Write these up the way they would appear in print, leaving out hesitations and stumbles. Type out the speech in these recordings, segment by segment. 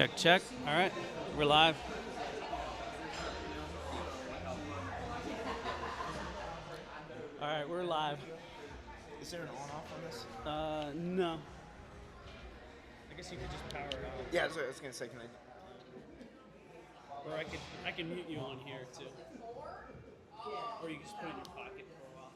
Check, check. All right, we're live. All right, we're live. Is there an on-off on this? No. I guess you could just power it on. Yeah, I was gonna say, can I? Or I can mute you on here too. Or you can just put it in your pocket for a while.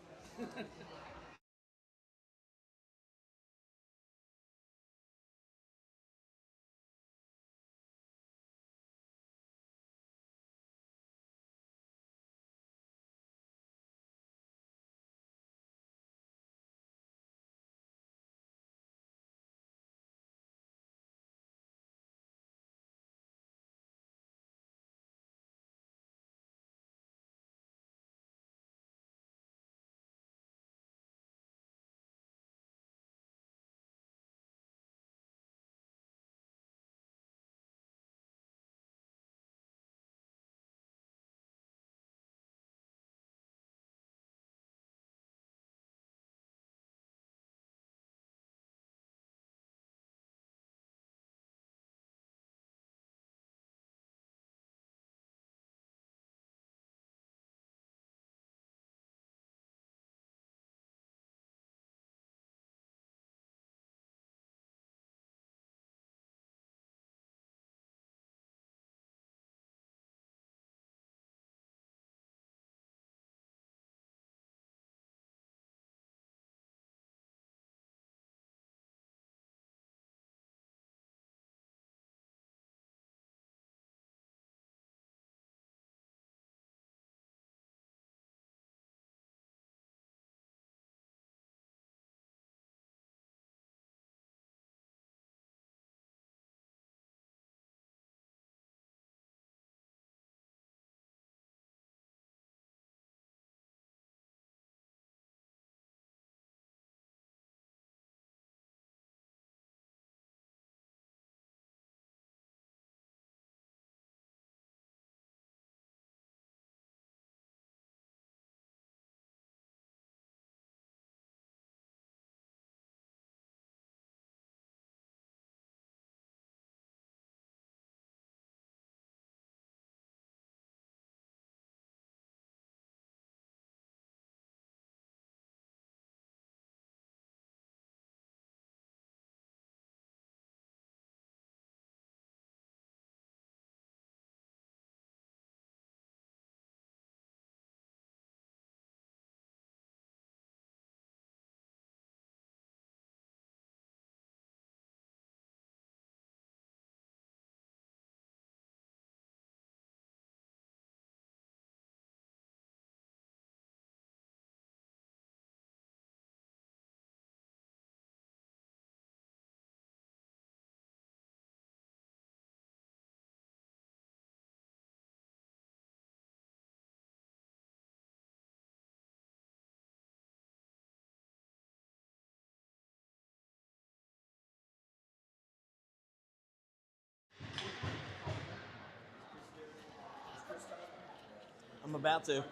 I'm about to.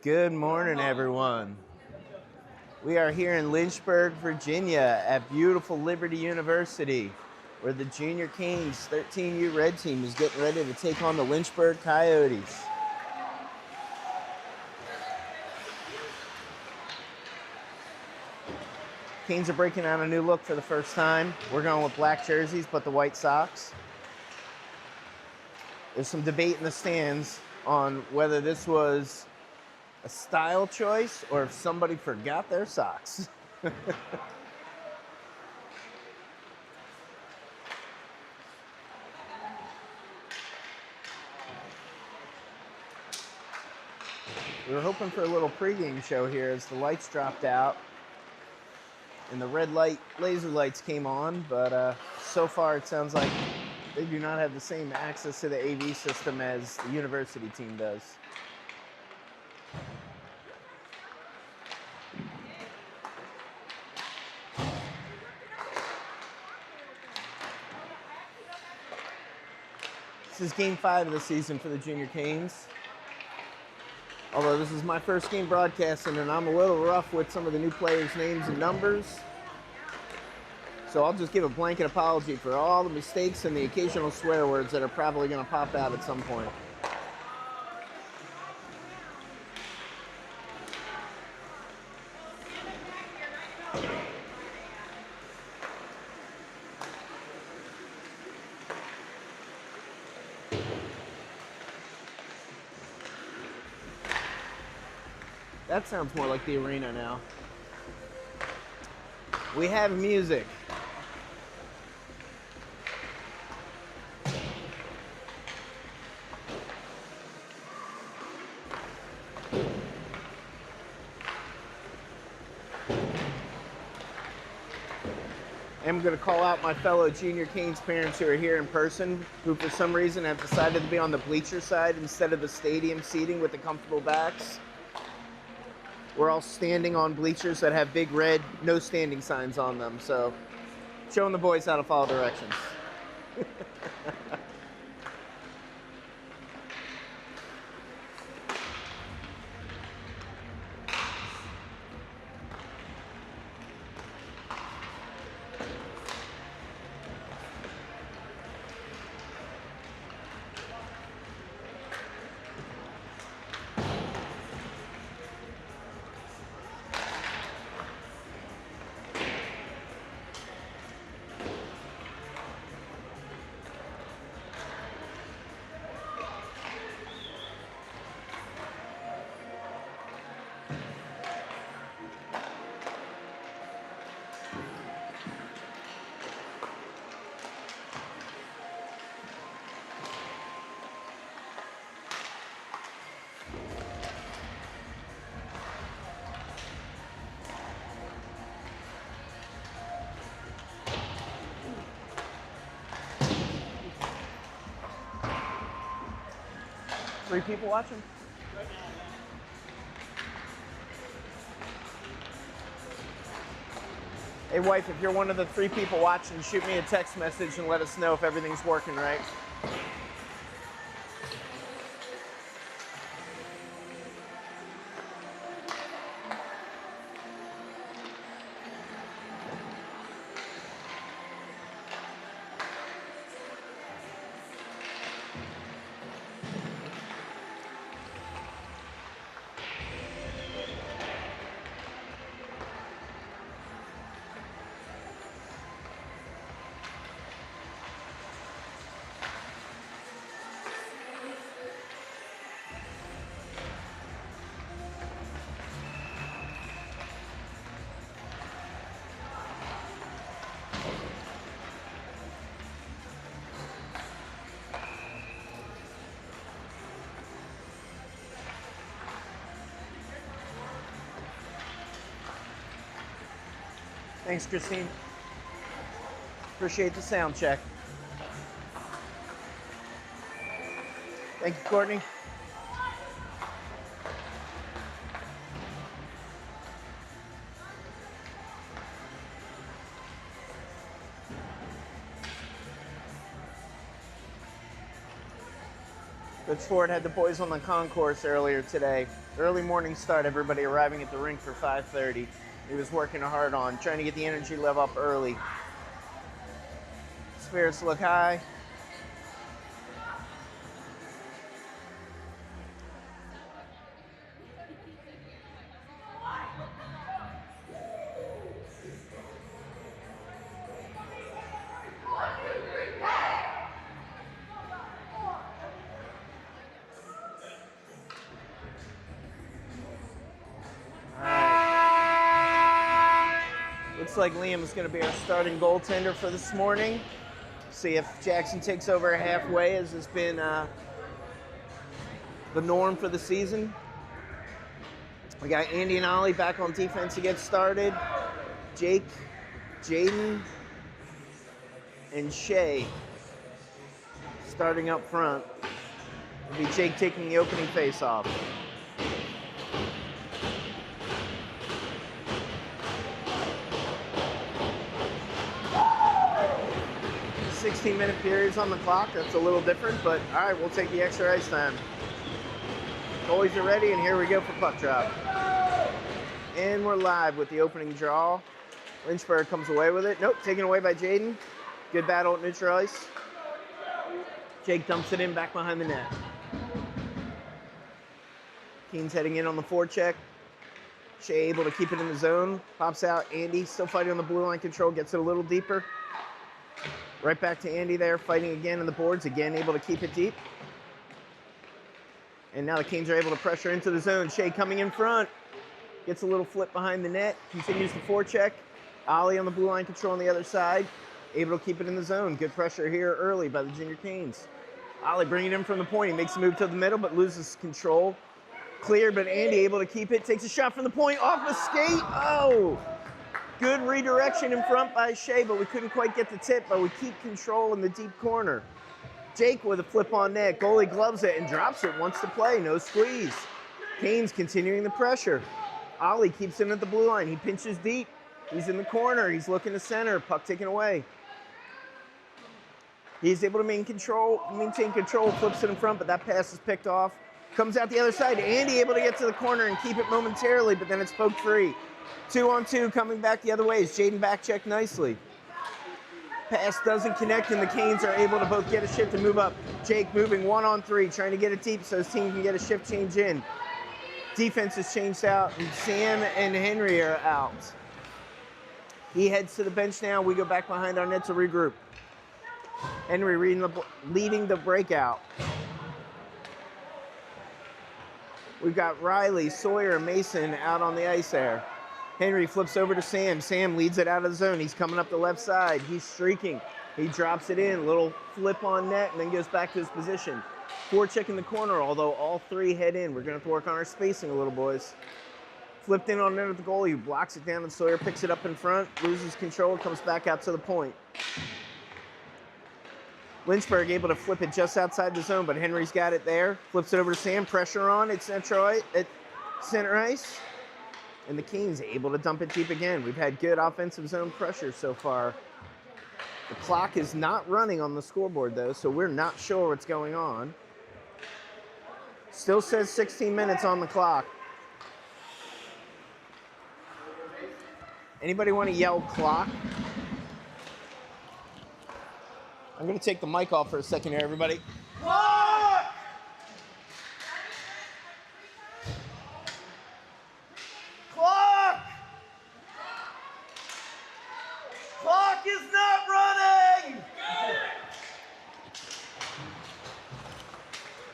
Good morning, everyone. We are here in Lynchburg, Virginia at beautiful Liberty University, where the Junior Canes 13U Red Team is getting ready to take on the Lynchburg Coyotes. Canes are breaking out a new look for the first time. We're going with black jerseys, but the white socks. There's some debate in the stands on whether this was a style choice or if somebody forgot their socks. We were hoping for a little pregame show here as the lights dropped out and the red light laser lights came on, but so far it sounds like they do not have the same access to the AV system as the university team does. This is game 5 of the season for the Junior Canes. Although this is my first game broadcasting and I'm a little rough with some of the new players' names and numbers. So I'll just give a blanket apology for all the mistakes and the occasional swear words that are probably going to pop out at some point. That sounds more like the arena now. We have music. I'm going to call out my fellow Junior Canes parents who are here in person, who for some reason have decided to be on the bleacher side instead of the stadium seating with the comfortable backs. We're all standing on bleachers that have big red no standing signs on them, so showing the boys how to follow directions. Three people watching? Hey wife, if you're one of the 3 people watching, shoot me a text message and let us know if everything's working right. Thanks, Christine. Appreciate the sound check. Thank you, Courtney. Coach Ford had the boys on the concourse earlier today. Early morning start, everybody arriving at the rink for 5:30. He was working hard on trying to get the energy level up early. Spirits look high. Looks like Liam's going to be our starting goaltender for this morning. See if Jackson takes over halfway, as has been the norm for the season. We got Andy and Ollie back on defense to get started. Jake, Jaden, and Shay starting up front. It'll be Jake taking the opening face-off. 16-minute periods on the clock. That's a little different, but all right, we'll take the extra ice time. Goalies are ready, and here we go for puck drop. And we're live with the opening draw. Lynchburg comes away with it. Nope, taken away by Jaden. Good battle at neutral ice. Jake dumps it in back behind the net. Keen's heading in on the forecheck. Shea able to keep it in the zone. Pops out. Andy still fighting on the blue line control. Gets it a little deeper. Right back to Andy there, fighting again on the boards. Again, able to keep it deep. And now the Canes are able to pressure into the zone. Shea coming in front. Gets a little flip behind the net. Continues the forecheck. Ollie on the blue line control on the other side. Able to keep it in the zone. Good pressure here early by the Junior Canes. Ollie bringing him from the point. He makes a move to the middle, but loses control. Clear, but Andy able to keep it. Takes a shot from the point. Off the skate. Oh! Good redirection in front by Shea, but we couldn't quite get the tip, but we keep control in the deep corner. Jake with a flip on net. Goalie gloves it and drops it. Wants to play. No squeeze. Canes continuing the pressure. Ollie keeps him at the blue line. He pinches deep. He's in the corner. He's looking to center. Puck taken away. He's able to maintain control, flips it in front, but that pass is picked off. Comes out the other side. Andy able to get to the corner and keep it momentarily, but then it's poked free. 2-on-2 coming back the other way. Jaden back checked nicely. Pass doesn't connect, and the Canes are able to both get a shift and move up. Jake moving 1-on-3, trying to get it deep so his team can get a shift change in. Defense is changed out, and Sam and Henry are out. He heads to the bench now. We go back behind our net to regroup. Henry leading the breakout. We've got Riley, Sawyer, and Mason out on the ice there. Henry flips over to Sam. Sam leads it out of the zone. He's coming up the left side. He's streaking. He drops it in. Little flip on net and then goes back to his position. Forecheck in the corner, although all three head in. We're going to have to work on our spacing a little, boys. Flipped in on net at the goalie, who blocks it down, and Sawyer picks it up in front, loses control, comes back out to the point. Lynchburg able to flip it just outside the zone, but Henry's got it there. Flips it over to Sam, pressure on at center ice. And the Canes able to dump it deep again. We've had good offensive zone pressure so far. The clock is not running on the scoreboard, though, so we're not sure what's going on. Still says 16 minutes on the clock. Anybody want to yell clock? I'm going to take the mic off for a second here, everybody. Clock! Clock! Clock is not running!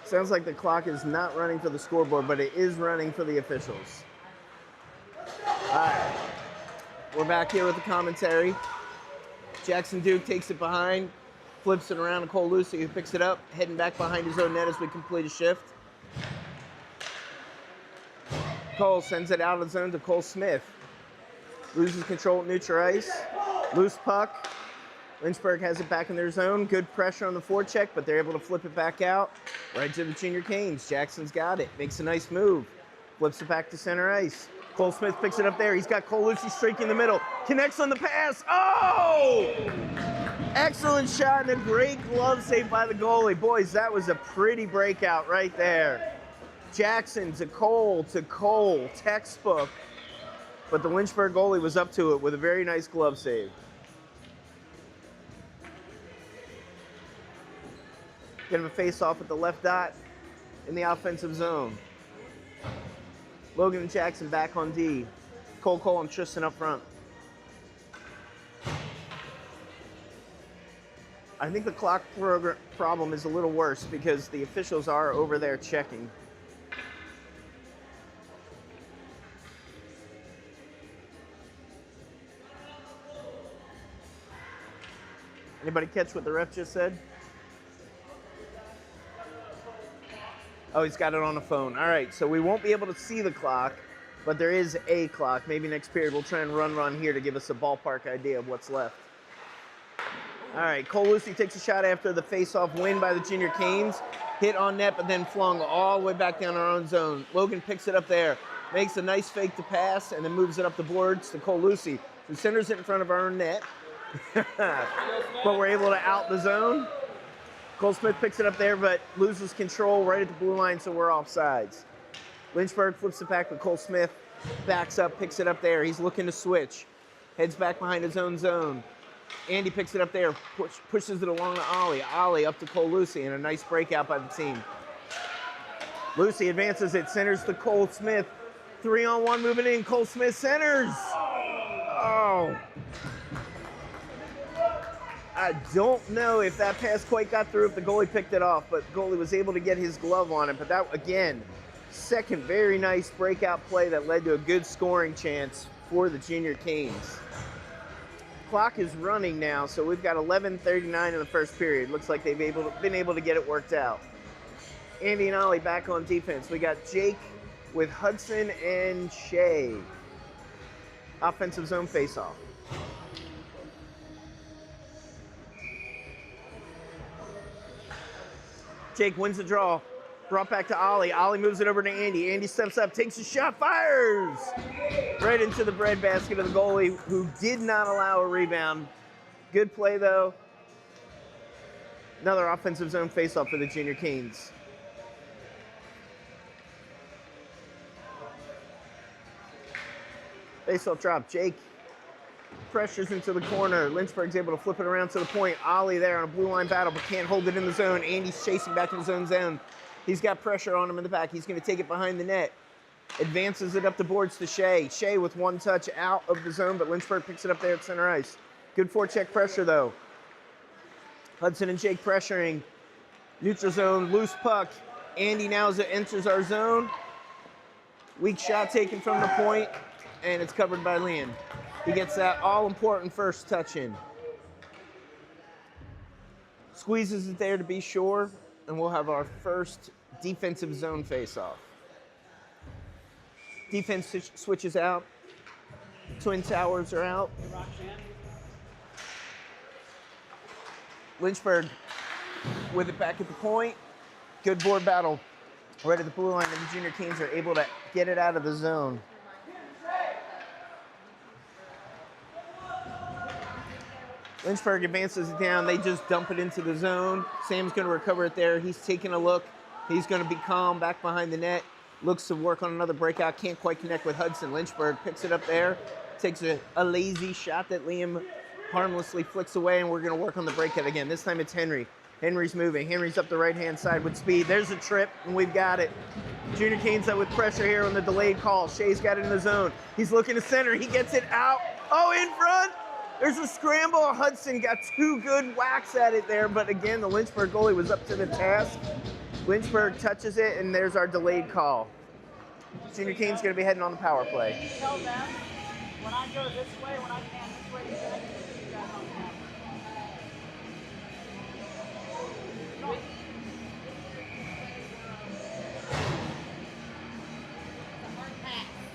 Sounds like the clock is not running for the scoreboard, but it is running for the officials. All right. We're back here with the commentary. Jackson Duke takes it behind. Flips it around to Cole Lucy, who picks it up, heading back behind his own net as we complete a shift. Cole sends it out of the zone to Cole Smith. Loses control at neutral ice. Loose puck. Lynchburg has it back in their zone. Good pressure on the forecheck, but they're able to flip it back out. Right to the Junior Canes. Jackson's got it. Makes a nice move. Flips it back to center ice. Cole Smith picks it up there. He's got Cole Lucy streaking in the middle. Connects on the pass. Oh! Excellent shot and a great glove save by the goalie. Boys, that was a pretty breakout right there. Jackson to Cole, textbook. But the Lynchburg goalie was up to it with a very nice glove save. Get him a face-off at the left dot in the offensive zone. Logan and Jackson back on D. Cole, and Tristan up front. I think the clock problem is a little worse because the officials are over there checking. Anybody catch what the ref just said? Oh, he's got it on the phone. All right, so we won't be able to see the clock, but there is a clock. Maybe next period we'll try and run here to give us a ballpark idea of what's left. All right, Cole Lucy takes a shot after the face-off win by the Junior Canes. Hit on net, but then flung all the way back down our own zone. Logan picks it up there, makes a nice fake to pass, and then moves it up the boards to Cole Lucy, who centers it in front of our own net. But we're able to out the zone. Cole Smith picks it up there, but loses control right at the blue line, so we're offsides. Lynchburg flips it back with Cole Smith. Backs up, picks it up there. He's looking to switch. Heads back behind his own zone. Andy picks it up there, pushes it along to Ollie. Ollie up to Cole Lucy, and a nice breakout by the team. Lucy advances it, centers to Cole Smith. 3-on-1 moving in. Cole Smith centers. Oh. I don't know if that pass quite got through, if the goalie picked it off, but the goalie was able to get his glove on it. But that, again, second very nice breakout play that led to a good scoring chance for the Junior Canes. Clock is running now, so we've got 11:39 in the first period. Looks like they've been able to get it worked out. Andy and Ollie back on defense. We got Jake with Hudson and Shea. Offensive zone faceoff. Jake wins the draw. Brought back to Ollie. Ollie moves it over to Andy. Andy steps up, takes a shot, fires! Right into the breadbasket of the goalie, who did not allow a rebound. Good play, though. Another offensive zone faceoff for the Junior Canes. Faceoff drop. Jake pressures into the corner. Lynchburg's able to flip it around to the point. Ollie there on a blue line battle, but can't hold it in the zone. Andy's chasing back in his own zone. He's got pressure on him in the back. He's going to take it behind the net. Advances it up the boards to Shea. Shea with one touch out of the zone, but Lynchburg picks it up there at center ice. Good forecheck pressure, though. Hudson and Jake pressuring. Neutral zone, loose puck. Andy now as it enters our zone. Weak shot taken from the point, and it's covered by Liam. He gets that all-important first touch in. Squeezes it there to be sure, and we'll have our first defensive zone face-off. Defense switches out. Twin Towers are out. Lynchburg with it back at the point. Good board battle right at the blue line, and the Junior Canes are able to get it out of the zone. Lynchburg advances it down. They just dump it into the zone. Sam's going to recover it there. He's taking a look. He's going to be calm back behind the net. Looks to work on another breakout. Can't quite connect with Hudson. Lynchburg picks it up there. Takes a lazy shot that Liam harmlessly flicks away, and we're going to work on the breakout again. This time it's Henry. Henry's moving. Henry's up the right-hand side with speed. There's a trip, and we've got it. Junior Canes out with pressure here on the delayed call. Shea's got it in the zone. He's looking to center. He gets it out. Oh, in front. There's a scramble. Hudson got two good whacks at it there, but again, the Lynchburg goalie was up to the task. Lynchburg touches it, and there's our delayed call. Junior Cane's going to be heading on the power play. Tell them when I go this way, when I can this way, you guys on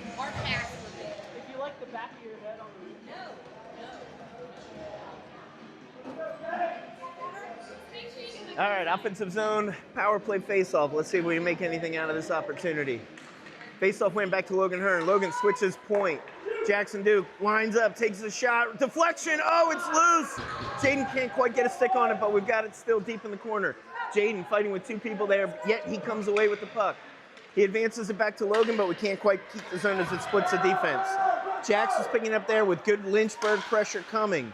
the hard pass. If you like the back of your head on the All right, offensive zone, power play face-off. Let's see if we can make anything out of this opportunity. Face-off went back to Logan Hearn. Logan switches point. Jackson Duke lines up, takes a shot. Deflection, oh, it's loose. Jaden can't quite get a stick on it, but we've got it still deep in the corner. Jaden fighting with two people there, yet he comes away with the puck. He advances it back to Logan, but we can't quite keep the zone as it splits the defense. Jackson's picking up there with good Lynchburg pressure coming.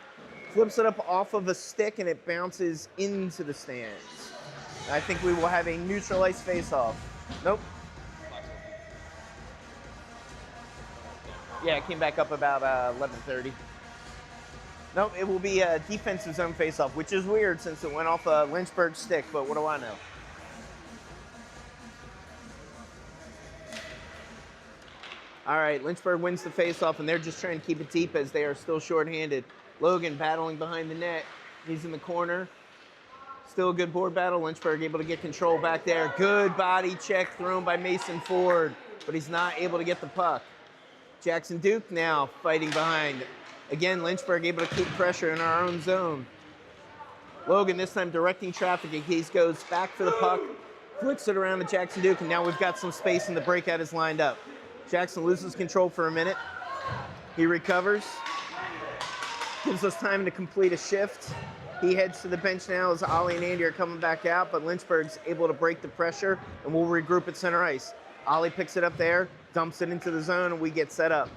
Flips it up off of a stick, and it bounces into the stands. I think we will have a neutral ice face-off. Nope. Yeah, it came back up about 11:30. Nope, it will be a defensive zone face-off, which is weird since it went off a Lynchburg stick, but what do I know? All right, Lynchburg wins the face-off, and they're just trying to keep it deep as they are still shorthanded. Logan battling behind the net. He's in the corner. Still a good board battle. Lynchburg able to get control back there. Good body check thrown by Mason Ford, but he's not able to get the puck. Jackson Duke now fighting behind. Again, Lynchburg able to keep pressure in our own zone. Logan this time directing traffic. He goes back for the puck, flicks it around to Jackson Duke, and now we've got some space and the breakout is lined up. Jackson loses control for a minute. He recovers. Gives us time to complete a shift. He heads to the bench now as Ollie and Andy are coming back out, but Lynchburg's able to break the pressure, and we'll regroup at center ice. Ollie picks it up there, dumps it into the zone, and we get set up.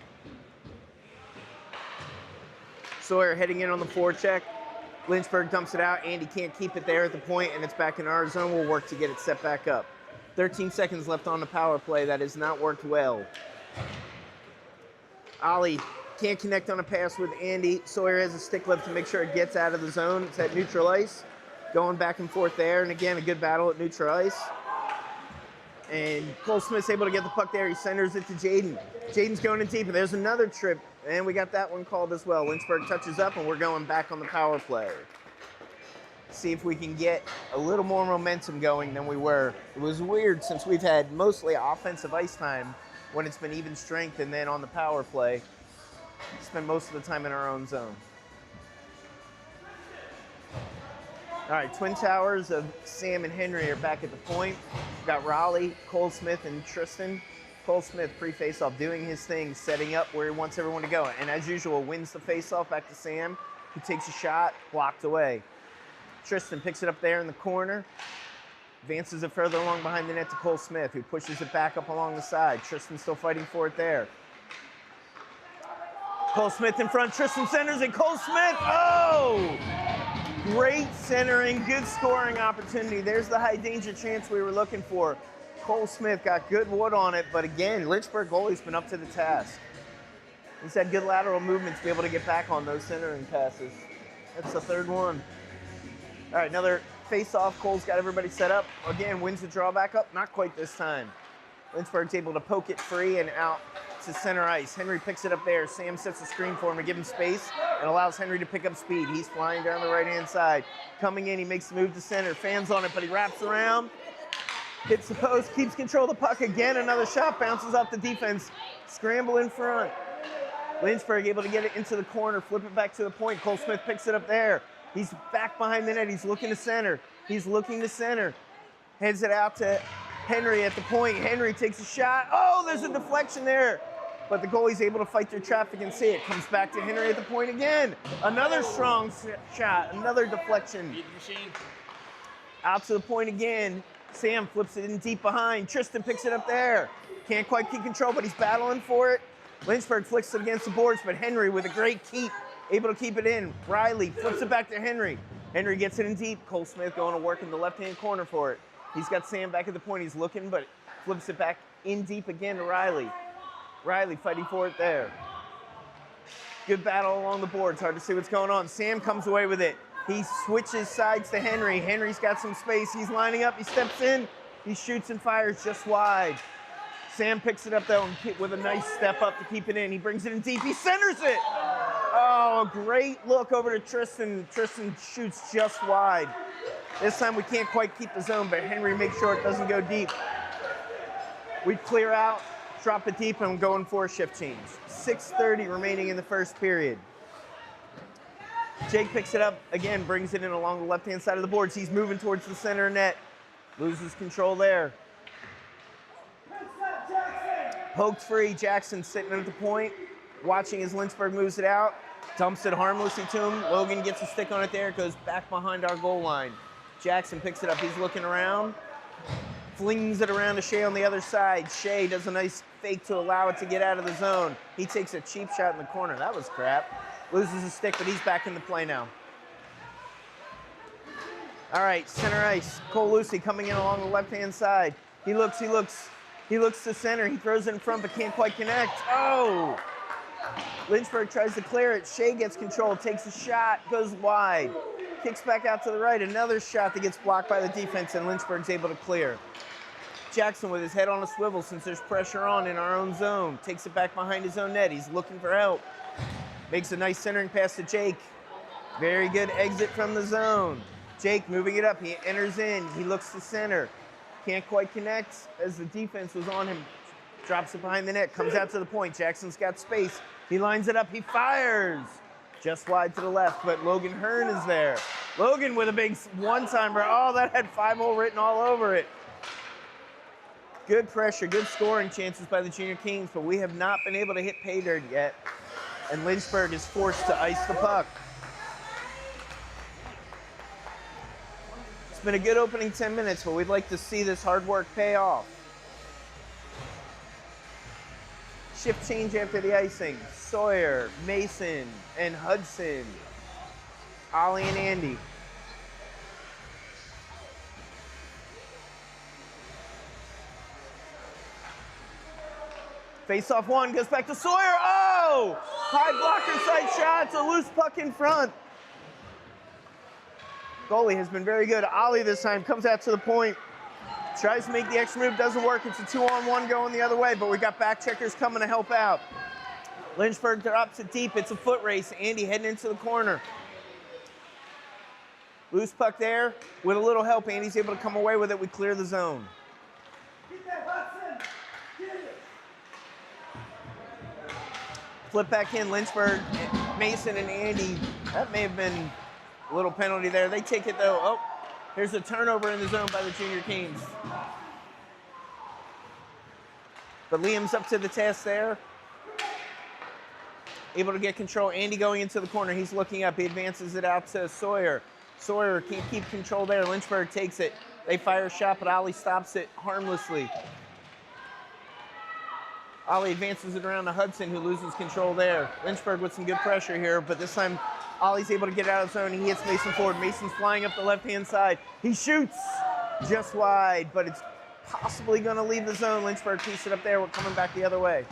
Sawyer heading in on the forecheck. Lynchburg dumps it out. Andy can't keep it there at the point, and it's back in our zone. We'll work to get it set back up. 13 seconds left on the power play. That has not worked well. Ollie can't connect on a pass with Andy. Sawyer has a stick lift to make sure it gets out of the zone. It's at neutral ice. Going back and forth there. And again, a good battle at neutral ice. And Cole Smith's able to get the puck there. He centers it to Jaden. Jaden's going in deep, and there's another trip. And we got that one called as well. Lynchburg touches up, and we're going back on the power play. See if we can get a little more momentum going than we were. It was weird since we've had mostly offensive ice time when it's been even strength, and then on the power play, spend most of the time in our own zone. All right, Twin Towers of Sam and Henry are back at the point. We've got Raleigh, Cole Smith, and Tristan. Cole Smith, pre-faceoff, doing his thing, setting up where he wants everyone to go. And as usual, wins the faceoff back to Sam, who takes a shot, blocked away. Tristan picks it up there in the corner, advances it further along behind the net to Cole Smith, who pushes it back up along the side. Tristan still fighting for it there. Cole Smith in front, Tristan centers it, Cole Smith, oh! Great centering, good scoring opportunity. There's the high danger chance we were looking for. Cole Smith got good wood on it, but again, Lynchburg goalie's been up to the task. He's had good lateral movement to be able to get back on those centering passes. That's the third one. All right, another face-off. Cole's got everybody set up. Again, wins the draw back up. Not quite this time. Lynchburg's able to poke it free and out to center ice. Henry picks it up there. Sam sets a screen for him to give him space and allows Henry to pick up speed. He's flying down the right-hand side. Coming in, he makes the move to center. Fans on it, but he wraps around. Hits the post, keeps control of the puck again. Another shot, bounces off the defense. Scramble in front. Lynchburg able to get it into the corner, flip it back to the point. Cole Smith picks it up there. He's back behind the net. He's looking to center. He's looking to center. Heads it out to Henry at the point. Henry takes a shot. Oh, there's a deflection there. But the goalie's able to fight through traffic and see it. Comes back to Henry at the point again. Another strong shot. Another deflection. Beat the machine. Out to the point again. Sam flips it in deep behind. Tristan picks it up there. Can't quite keep control, but he's battling for it. Lynchburg flicks it against the boards, but Henry with a great keep, able to keep it in. Riley flips it back to Henry. Henry gets it in deep. Cole Smith going to work in the left-hand corner for it. He's got Sam back at the point. He's looking, but flips it back in deep again to Riley. Riley fighting for it there. Good battle along the boards. Hard to see what's going on. Sam comes away with it. He switches sides to Henry. Henry's got some space. He's lining up. He steps in. He shoots and fires just wide. Sam picks it up, though, and with a nice step up to keep it in. He brings it in deep. He centers it. Oh, great look over to Tristan. Tristan shoots just wide. This time we can't quite keep the zone, but Henry makes sure it doesn't go deep. We clear out, drop it deep, and I'm going for a shift change. 6:30 remaining in the first period. Jake picks it up, again, brings it in along the left-hand side of the boards. He's moving towards the center net. Loses control there. Poked free, Jackson sitting at the point, watching as Lynchburg moves it out. Dumps it harmlessly to him. Logan gets a stick on it there. It goes back behind our goal line. Jackson picks it up. He's looking around. Flings it around to Shea on the other side. Shea does a nice fake to allow it to get out of the zone. He takes a cheap shot in the corner. That was crap. Loses a stick, but he's back in the play now. All right, center ice. Cole Lucy coming in along the left-hand side. He looks to center. He throws it in front, but can't quite connect. Oh! Lynchburg tries to clear it. Shea gets control, takes a shot, goes wide. Kicks back out to the right. Another shot that gets blocked by the defense, and Lynchburg's able to clear. Jackson with his head on a swivel since there's pressure on in our own zone. Takes it back behind his own net. He's looking for help. Makes a nice centering pass to Jake. Very good exit from the zone. Jake moving it up. He enters in. He looks to center. Can't quite connect as the defense was on him. Drops it behind the net. Comes out to the point. Jackson's got space. He lines it up. He fires. Just wide to the left, but Logan Hearn is there. Logan with a big one-timer. Oh, that had 5-0 written all over it. Good pressure, good scoring chances by the Junior Kings, but we have not been able to hit pay dirt yet. And Lynchburg is forced to ice the puck. It's been a good opening 10 minutes, but we'd like to see this hard work pay off. Shift change after the icing. Sawyer, Mason, and Hudson. Ollie and Andy. Face off one, goes back to Sawyer. Oh! High blocker side shot. It's a loose puck in front. Goalie has been very good. Ollie this time comes out to the point. Tries to make the extra move, doesn't work. It's a 2-on-1 going the other way, but we got back checkers coming to help out. Lynchburg drops it deep. It's a foot race. Andy heading into the corner. Loose puck there. With a little help, Andy's able to come away with it. We clear the zone. Flip back in, Lynchburg, Mason, and Andy. That may have been a little penalty there. They take it though. Oh, here's a turnover in the zone by the Junior Canes. But Liam's up to the task there. Able to get control. Andy going into the corner. He's looking up. He advances it out to Sawyer. Sawyer can't keep control there. Lynchburg takes it. They fire a shot, but Ollie stops it harmlessly. Ollie advances it around to Hudson, who loses control there. Lynchburg with some good pressure here, but this time Ollie's able to get out of the zone. He hits Mason forward. Mason's flying up the left-hand side. He shoots just wide, but it's possibly going to leave the zone. Lynchburg pieced it up there. We're coming back the other way.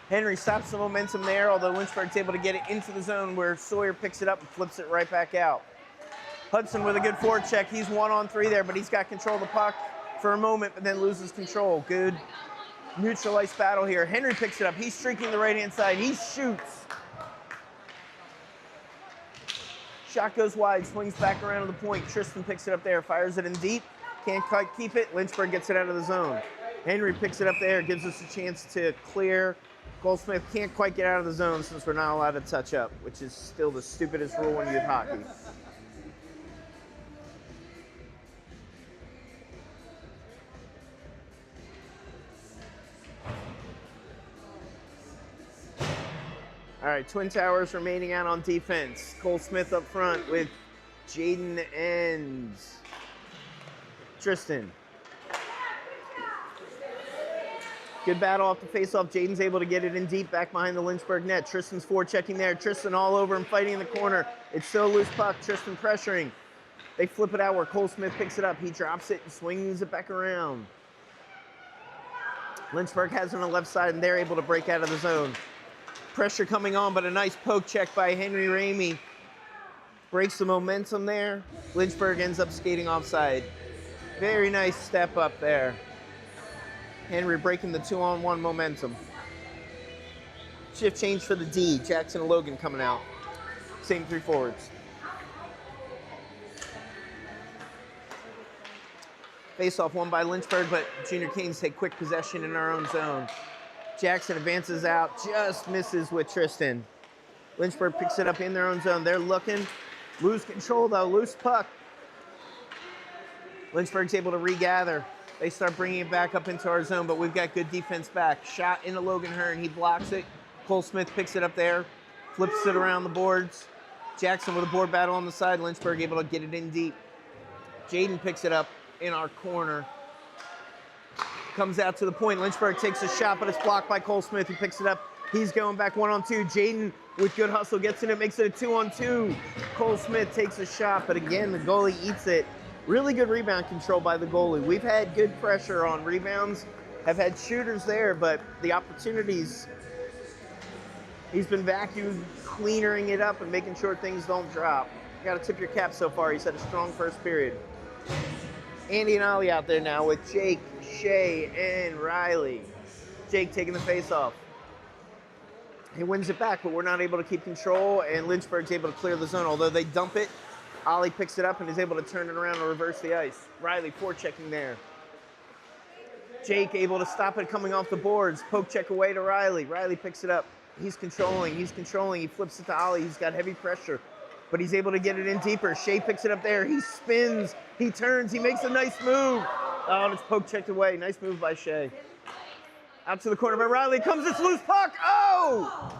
Henry stops the momentum there, although Lynchburg's able to get it into the zone where Sawyer picks it up and flips it right back out. Hudson with a good forecheck. He's 1-on-3 there, but he's got control of the puck for a moment, but then loses control. Good neutral ice battle here. Henry picks it up. He's streaking the right-hand side. He shoots. Shot goes wide, swings back around to the point. Tristan picks it up there, fires it in deep. Can't quite keep it. Lynchburg gets it out of the zone. Henry picks it up there, gives us a chance to clear. Goldsmith can't quite get out of the zone since we're not allowed to touch up, which is still the stupidest rule in youth hockey. All right, Twin Towers remaining out on defense. Cole Smith up front with Jaden and Tristan. Good battle off the face-off. Jaden's able to get it in deep back behind the Lynchburg net. Tristan's forechecking there. Tristan all over him, fighting in the corner. It's still a loose puck. Tristan pressuring. They flip it out where Cole Smith picks it up. He drops it and swings it back around. Lynchburg has it on the left side, and they're able to break out of the zone. Pressure coming on, but a nice poke check by Henry Ramey. Breaks the momentum there. Lynchburg ends up skating offside. Very nice step up there. Henry breaking the 2-on-1 momentum. Shift change for the D. Jackson and Logan coming out. Same three forwards. Face off won by Lynchburg, but Junior Canes take quick possession in our own zone. Jackson advances out, just misses with Tristan. Lynchburg picks it up in their own zone. They're looking. Lose control though, loose puck. Lynchburg's able to regather. They start bringing it back up into our zone, but we've got good defense back. Shot into Logan Hearn, he blocks it. Cole Smith picks it up there, flips it around the boards. Jackson with a board battle on the side. Lynchburg able to get it in deep. Jaden picks it up in our corner. Comes out to the point. Lynchburg takes a shot, but it's blocked by Cole Smith. He picks it up. He's going back 1-on-2. Jaden with good hustle gets in it, makes it a 2-on-2. Cole Smith takes a shot, but again, the goalie eats it. Really good rebound control by the goalie. We've had good pressure on rebounds, have had shooters there, but the opportunities, he's been vacuum cleaning it up and making sure things don't drop. Got to tip your cap so far. He's had a strong first period. Andy and Ollie out there now with Jake, Shay, and Riley. Jake taking the face off. He wins it back, but we're not able to keep control, and Lynchburg's able to clear the zone. Although they dump it, Ollie picks it up and is able to turn it around and reverse the ice. Riley forechecking there. Jake able to stop it coming off the boards. Poke check away to Riley. Riley picks it up. He's controlling. He flips it to Ollie. He's got heavy pressure, but he's able to get it in deeper. Shay picks it up there. He spins. He turns. He makes a nice move. Oh, and it's poke checked away. Nice move by Shay. Out to the corner by Riley. Comes this loose puck. Oh!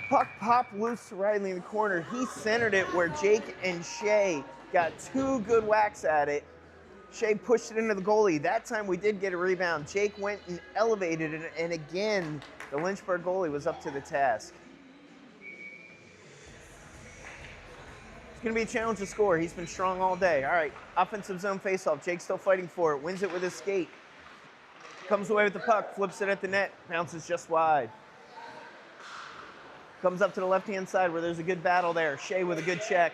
Puck popped loose to Riley in the corner. He centered it where Jake and Shay got two good whacks at it. Shea pushed it into the goalie. That time we did get a rebound. Jake went and elevated it, and again, the Lynchburg goalie was up to the task. It's going to be a challenge to score. He's been strong all day. All right, offensive zone faceoff. Jake's still fighting for it. Wins it with his skate. Comes away with the puck, flips it at the net, bounces just wide. Comes up to the left-hand side where there's a good battle there. Shea with a good check.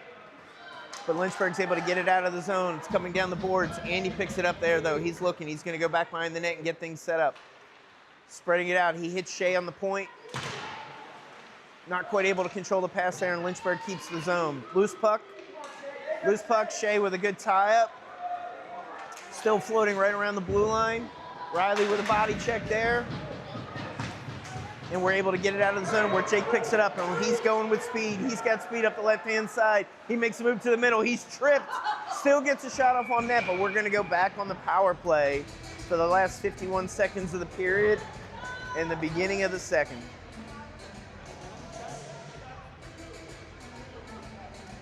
But Lynchburg's able to get it out of the zone. It's coming down the boards. Andy picks it up there, though. He's looking. He's going to go back behind the net and get things set up. Spreading it out. He hits Shea on the point. Not quite able to control the pass there, and Lynchburg keeps the zone. Loose puck. Loose puck. Shea with a good tie-up. Still floating right around the blue line. Riley with a body check there. And we're able to get it out of the zone where Jake picks it up, and he's going with speed. He's got speed up the left-hand side. He makes a move to the middle. He's tripped. Still gets a shot off on net, but we're going to go back on the power play for the last 51 seconds of the period and the beginning of the second.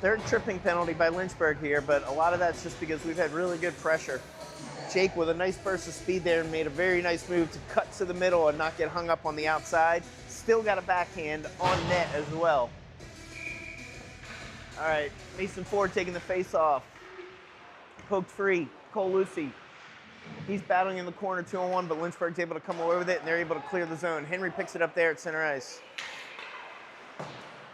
Third tripping penalty by Lynchburg here, but a lot of that's just because we've had really good pressure. Jake with a nice burst of speed there and made a very nice move to cut to the middle and not get hung up on the outside. Still got a backhand on net as well. All right, Mason Ford taking the face off. Poked free, Cole Lucy. He's battling in the corner 2-on-1, but Lynchburg's able to come away with it and they're able to clear the zone. Henry picks it up there at center ice.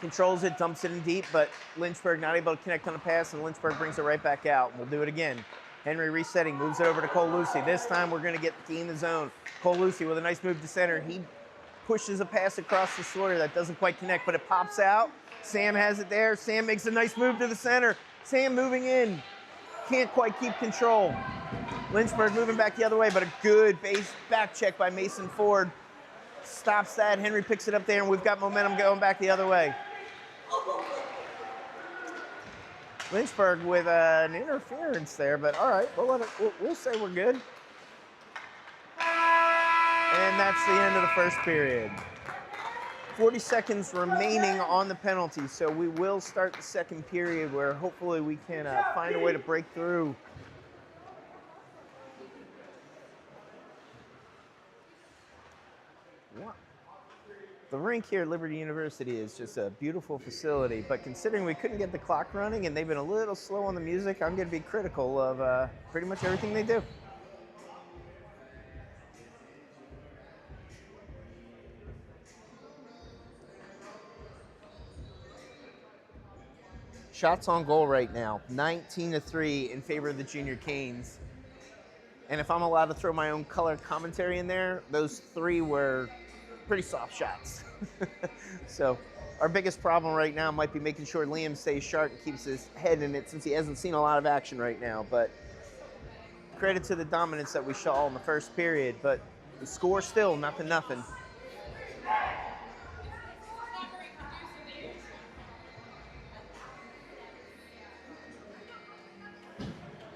Controls it, dumps it in deep, but Lynchburg not able to connect on the pass, and Lynchburg brings it right back out. We'll do it again. Henry resetting, moves it over to Cole Lucy. This time we're going to get the key in the zone. Cole Lucy with a nice move to center. He pushes a pass across the Sawyer that doesn't quite connect, but it pops out. Sam has it there. Sam makes a nice move to the center. Sam moving in. Can't quite keep control. Lynchburg moving back the other way, but a good base back check by Mason Ford. Stops that. Henry picks it up there, and we've got momentum going back the other way. Lynchburg with an interference there, but all right, we'll say we're good. And that's the end of the first period. 40 seconds remaining on the penalty, so we will start the second period where hopefully we can find a way to break through. Wow. The rink here at Liberty University is just a beautiful facility, but considering we couldn't get the clock running and they've been a little slow on the music, I'm going to be critical of pretty much everything they do. Shots on goal right now, 19-3 in favor of the Junior Canes. And if I'm allowed to throw my own color commentary in there, those three were pretty soft shots. So our biggest problem right now might be making sure Liam stays sharp and keeps his head in it since he hasn't seen a lot of action right now. But credit to the dominance that we saw in the first period, but the score still 0-0.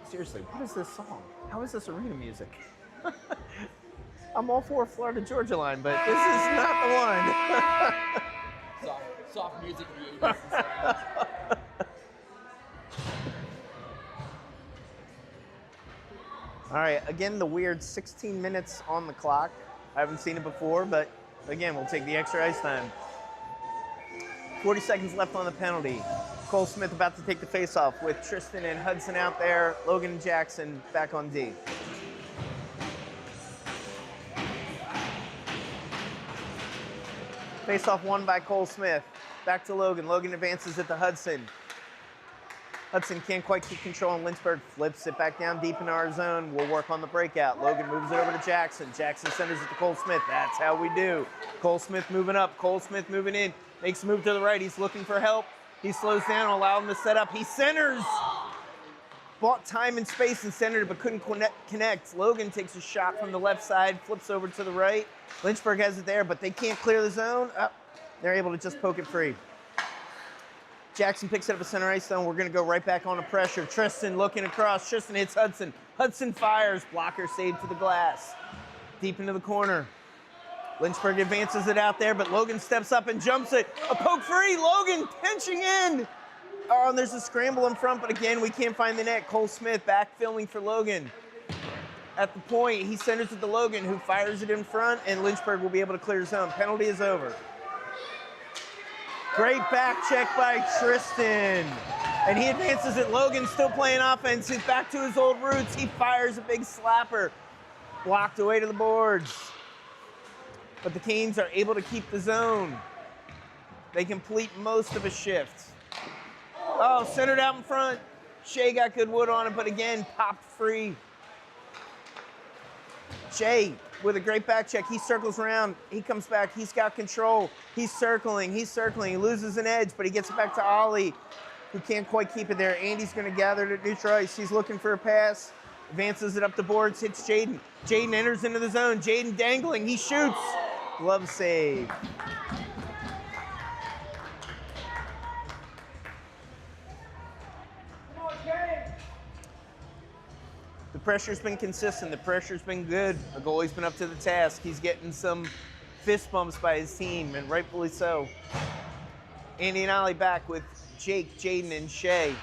Seriously, what is this song? How is this arena music? I'm all for Florida Georgia Line, but this is not the one. soft music of the 80s. All right, again, the weird 16 minutes on the clock. I haven't seen it before, but again, we'll take the extra ice time. 40 seconds left on the penalty. Cole Smith about to take the face-off with Tristan and Hudson out there, Logan and Jackson back on D. Face-off won by Cole Smith. Back to Logan. Logan advances it to Hudson. Hudson can't quite keep control, and Lynchburg flips it back down deep in our zone. We'll work on the breakout. Logan moves it over to Jackson. Jackson centers it to Cole Smith. That's how we do. Cole Smith moving up. Cole Smith moving in. Makes a move to the right. He's looking for help. He slows down, allow him to set up. He centers. Bought time and space and centered, but couldn't connect. Logan takes a shot from the left side, flips over to the right. Lynchburg has it there, but they can't clear the zone. They're able to just poke it free. Jackson picks it up a center ice zone. We're going to go right back on the pressure. Tristan looking across. Tristan hits Hudson. Hudson fires. Blocker saved to the glass. Deep into the corner. Lynchburg advances it out there, but Logan steps up and jumps it. A poke free. Logan pinching in. Oh, and there's a scramble in front, but again, we can't find the net. Cole Smith back filming for Logan. at the point. He centers it to Logan, who fires it in front, and Lynchburg will be able to clear his own. Penalty is over. Great back check by Tristan. And he advances it. Logan's still playing offense. He's back to his old roots. He fires a big slapper. Blocked away to the boards. But the Canes are able to keep the zone. They complete most of a shift. Oh, centered out in front. Shea got good wood on it, but again, popped free. Shea with a great back check. He circles around. He comes back. He's got control. He's circling. He's circling. He loses an edge, but he gets it back to Ollie, who can't quite keep it there. Andy's going to gather it at neutral ice. He's looking for a pass. Advances it up the boards. Hits Jaden. Jaden enters into the zone. Jaden dangling. He shoots. Glove save. The pressure's been consistent. The pressure's been good. The goalie's been up to the task. He's getting some fist bumps by his team, and rightfully so. Andy and Ollie back with Jake, Jaden, and Shea.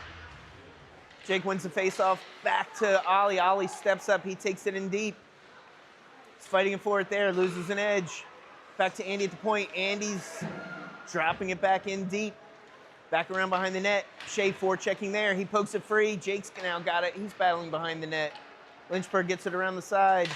Jake wins the faceoff. Back to Ollie. Ollie steps up. He takes it in deep. He's fighting for it there. Loses an edge. Back to Andy at the point. Andy's dropping it back in deep. Back around behind the net. Shea forechecking there. He pokes it free. Jake's now got it. He's battling behind the net. Lynchburg gets it around the side.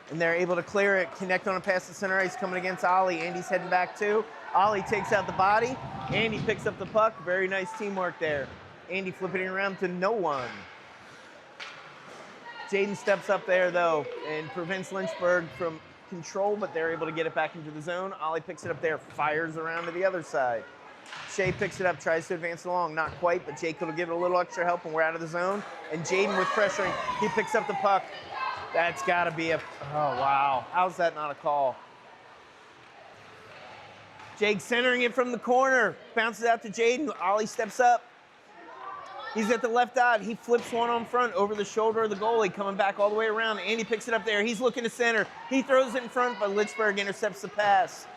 And they're able to clear it. Connect on a pass to center ice coming against Ollie. Andy's heading back too. Ollie takes out the body. Andy picks up the puck. Very nice teamwork there. Andy flipping it around to no one. Jaden steps up there though and prevents Lynchburg from control, but they're able to get it back into the zone. Ollie picks it up there, fires around to the other side. Shea picks it up, tries to advance along. Not quite, but Jake will give it a little extra help when we're out of the zone. And Jaden with pressuring, he picks up the puck. That's got to be a, oh wow. How's that not a call? Jake centering it from the corner, bounces out to Jaden. Ollie steps up. He's at the left dot. He flips one on front over the shoulder of the goalie, coming back all the way around. Andy picks it up there. He's looking to center. He throws it in front, but Lynchburg intercepts the pass.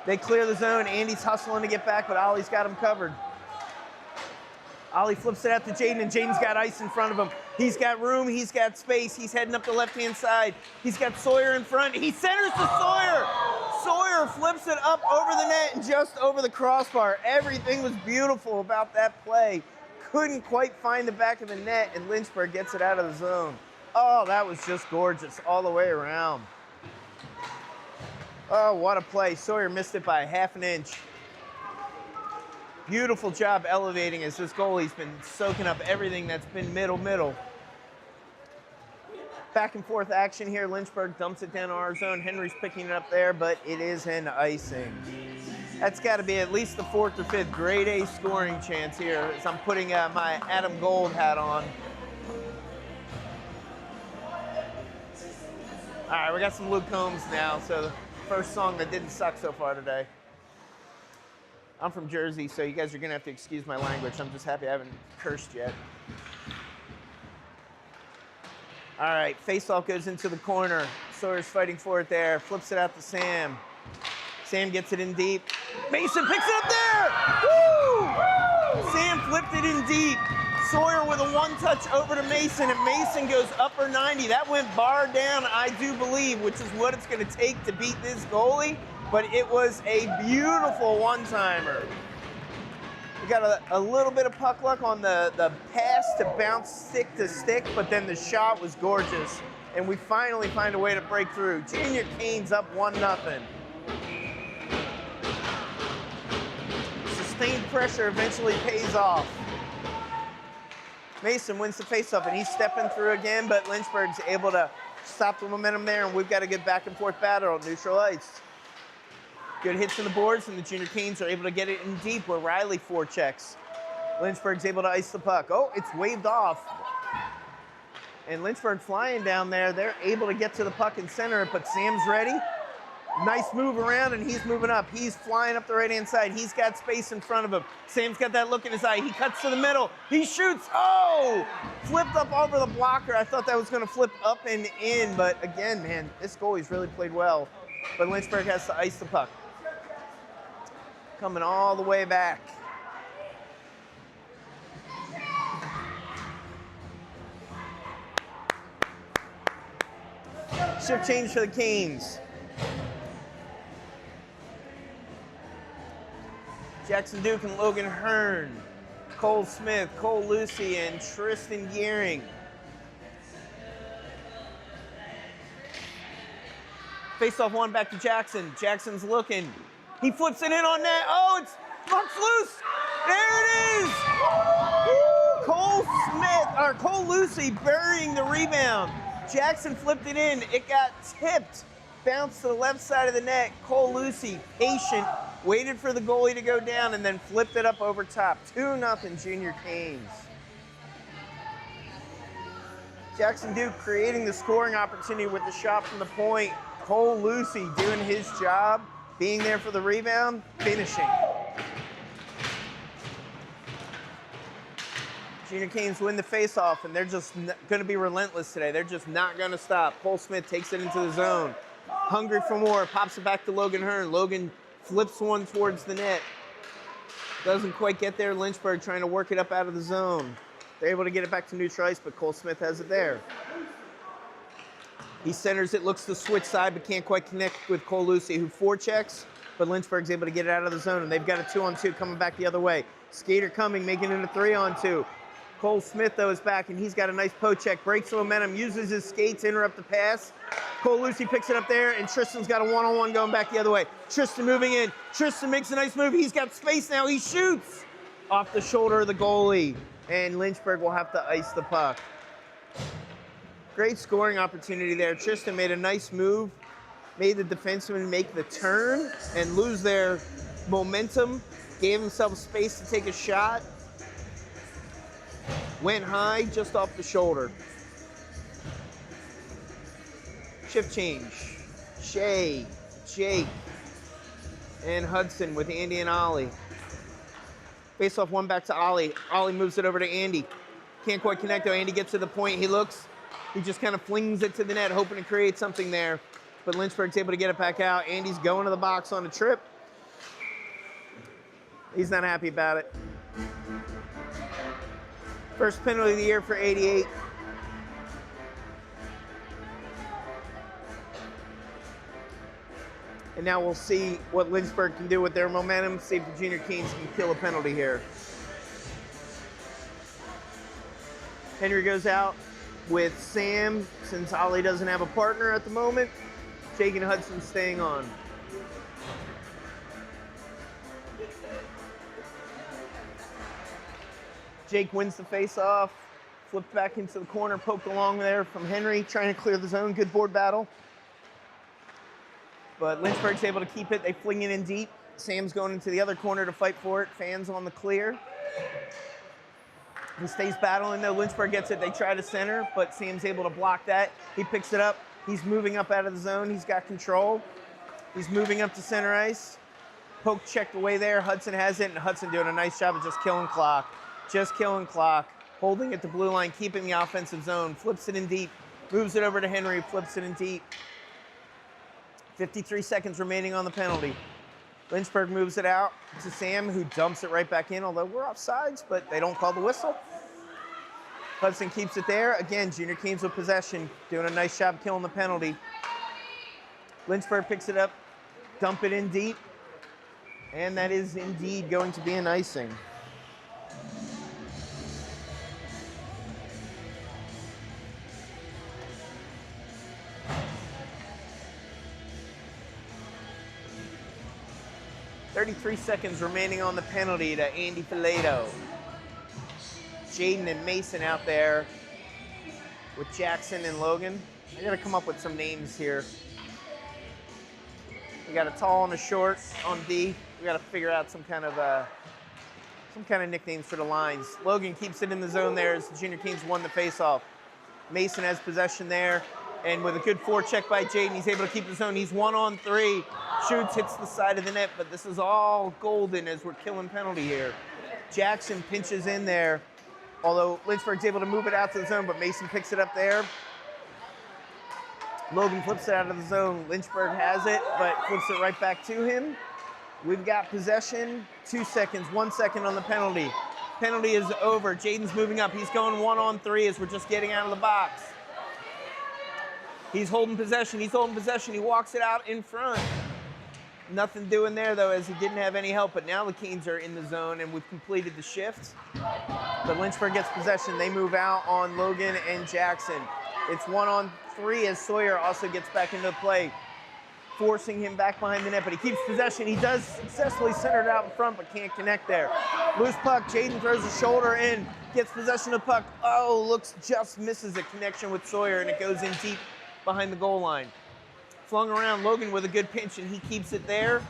They clear the zone. Andy's hustling to get back, but Ollie's got him covered. Ollie flips it out to Jaden, and Jaden's got ice in front of him. He's got room. He's got space. He's heading up the left-hand side. He's got Sawyer in front. He centers to Sawyer. Sawyer flips it up over the net and just over the crossbar. Everything was beautiful about that play. Couldn't quite find the back of the net, and Lynchburg gets it out of the zone. Oh, that was just gorgeous all the way around. Oh, what a play. Sawyer missed it by half an inch. Beautiful job elevating as this goalie's been soaking up everything that's been middle. Back and forth action here. Lynchburg dumps it down to our zone. Henry's picking it up there, but it is an icing. That's got to be at least the fourth or fifth grade A scoring chance here as I'm putting my Adam Gold hat on. All right, we got some Luke Combs now, so the first song that didn't suck so far today. I'm from Jersey, so you guys are going to have to excuse my language. I'm just happy I haven't cursed yet. All right, faceoff goes into the corner. Sawyer's fighting for it there. Flips it out to Sam. Sam gets it in deep. Mason picks it up there! Woo! Sam flipped it in deep. Sawyer with a one-touch over to Mason, and Mason goes upper 90. That went bar down, I do believe, which is what it's going to take to beat this goalie. But it was a beautiful one-timer. We got a little bit of puck luck on the pass to bounce stick to stick, but then the shot was gorgeous. And we finally find a way to break through. Junior Canes up 1-0. Sustained pressure eventually pays off. Mason wins the faceoff, and he's stepping through again, but Lynchburg's able to stop the momentum there, and we've got a good back-and-forth battle on neutral ice. Good hits on the boards, and the Junior Canes are able to get it in deep where Riley forechecks. Lynchburg's able to ice the puck. Oh, it's waved off. And Lynchburg flying down there. They're able to get to the puck and center it, but Sam's ready. Nice move around, and he's moving up. He's flying up the right-hand side. He's got space in front of him. Sam's got that look in his eye. He cuts to the middle. He shoots. Oh! Flipped up over the blocker. I thought that was going to flip up and in, but again, man, this goalie's really played well. But Lynchburg has to ice the puck. Coming all the way back. Shift change for the Canes. Jackson Duke and Logan Hearn. Cole Smith, Cole Lucy, and Tristan Gearing. Face off one back to Jackson. Jackson's looking. He flips it in on net. Oh, it's bucks loose. There it is. Woo! Cole Lucy burying the rebound. Jackson flipped it in. It got tipped. Bounced to the left side of the net. Cole Lucy, patient, waited for the goalie to go down and then flipped it up over top. 2-0 Junior Canes. Jackson Duke creating the scoring opportunity with the shot from the point. Cole Lucy doing his job, being there for the rebound, finishing. Junior Canes win the faceoff, and they're just going to be relentless today. They're just not going to stop. Cole Smith takes it into the zone. Hungry for more, pops it back to Logan Hearn. Logan flips one towards the net. Doesn't quite get there. Lynchburg trying to work it up out of the zone. They're able to get it back to neutral ice, but Cole Smith has it there. He centers it, looks to switch side, but can't quite connect with Cole Lucy, who forechecks, but Lynchburg's able to get it out of the zone, and they've got a 2-on-2 coming back the other way. Skater coming, making it a 3-on-2. Cole Smith, though, is back, and he's got a nice poke check, breaks the momentum, uses his skate to interrupt the pass. Cole Lucy picks it up there, and Tristan's got a 1-on-1 going back the other way. Tristan moving in. Tristan makes a nice move. He's got space now. He shoots off the shoulder of the goalie, and Lynchburg will have to ice the puck. Great scoring opportunity there. Tristan made a nice move, made the defenseman make the turn and lose their momentum, gave himself space to take a shot, went high just off the shoulder. Shift change. Shay, Jake, and Hudson with Andy and Ollie. Face off one back to Ollie. Ollie moves it over to Andy. Can't quite connect though. Andy gets to the point. He looks. He just kind of flings it to the net, hoping to create something there. But Lynchburg's able to get it back out. Andy's going to the box on a trip. He's not happy about it. First penalty of the year for 88. And now we'll see what Lynchburg can do with their momentum, see if the Junior Canes can kill a penalty here. Henry goes out with Sam, since Ollie doesn't have a partner at the moment. Jake and Hudson staying on. Jake wins the face-off, flipped back into the corner, poked along there from Henry, trying to clear the zone. Good board battle. But Lynchburg's able to keep it. They fling it in deep. Sam's going into the other corner to fight for it. Fans on the clear. He stays battling though. Lynchburg gets it. They try to center, but Sam's able to block that. He picks it up. He's moving up out of the zone. He's got control. He's moving up to center ice. Poke checked away there. Hudson has it, and Hudson doing a nice job of just killing clock. Just killing clock. Holding at the blue line, keeping the offensive zone. Flips it in deep. Moves it over to Henry. Flips it in deep. 53 seconds remaining on the penalty. Lynchburg moves it out to Sam, who dumps it right back in, although we're offsides, but they don't call the whistle. Hudson keeps it there. Again, Junior Canes with possession, doing a nice job killing the penalty. Lynchburg picks it up, dump it in deep, and that is indeed going to be an icing. .33 seconds remaining on the penalty to Andy Filato. Jaden and Mason out there with Jackson and Logan. I gotta come up with some names here. We got a tall and a short on D. We gotta figure out some kind of nicknames for the lines. Logan keeps it in the zone there as the Junior Canes won the faceoff. Mason has possession there, and with a good forecheck by Jaden, he's able to keep the zone. He's 1-on-3. Shoots, hits the side of the net, but this is all golden as we're killing penalty here. Jackson pinches in there, although Lynchburg's able to move it out to the zone, but Mason picks it up there. Logan flips it out of the zone. Lynchburg has it, but flips it right back to him. We've got possession, 2 seconds, 1 second on the penalty. Penalty is over. Jaden's moving up. He's going 1-on-3 as we're just getting out of the box. He's holding possession. He's holding possession. He walks it out in front. Nothing doing there, though, as he didn't have any help. But now the Canes are in the zone, and we've completed the shift. But Lynchburg gets possession. They move out on Logan and Jackson. It's 1-on-3 as Sawyer also gets back into play, forcing him back behind the net. But he keeps possession. He does successfully center it out in front, but can't connect there. Loose puck. Jaden throws his shoulder in, gets possession of the puck. Oh, just misses a connection with Sawyer, and it goes in deep behind the goal line. Flung around, Logan with a good pinch, and he keeps it there.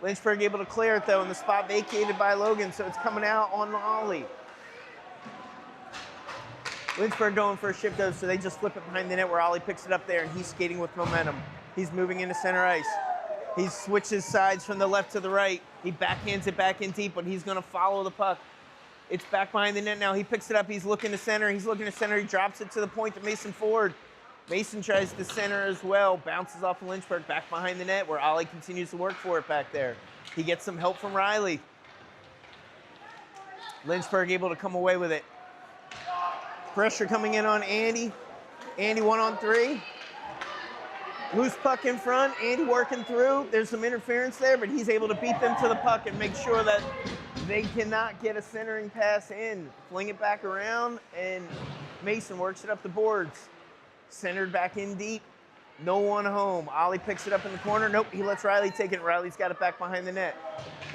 Lynchburg able to clear it, though, and the spot vacated by Logan, so it's coming out on Ollie. Lynchburg going for a shift, though, so they just flip it behind the net where Ollie picks it up there, and he's skating with momentum. He's moving into center ice. He switches sides from the left to the right. He backhands it back in deep, but he's going to follow the puck. It's back behind the net now. He picks it up. He's looking to center. He drops it to the point to Mason Ford. Mason tries to center as well, bounces off of Lynchburg, back behind the net where Ollie continues to work for it back there. He gets some help from Riley. Lynchburg able to come away with it. Pressure coming in on Andy. Andy 1-on-3. Loose puck in front, Andy working through. There's some interference there, but he's able to beat them to the puck and make sure that they cannot get a centering pass in. Fling it back around, and Mason works it up the boards. Centered back in deep. No one home. Ollie picks it up in the corner. Nope, he lets Riley take it. Riley's got it back behind the net.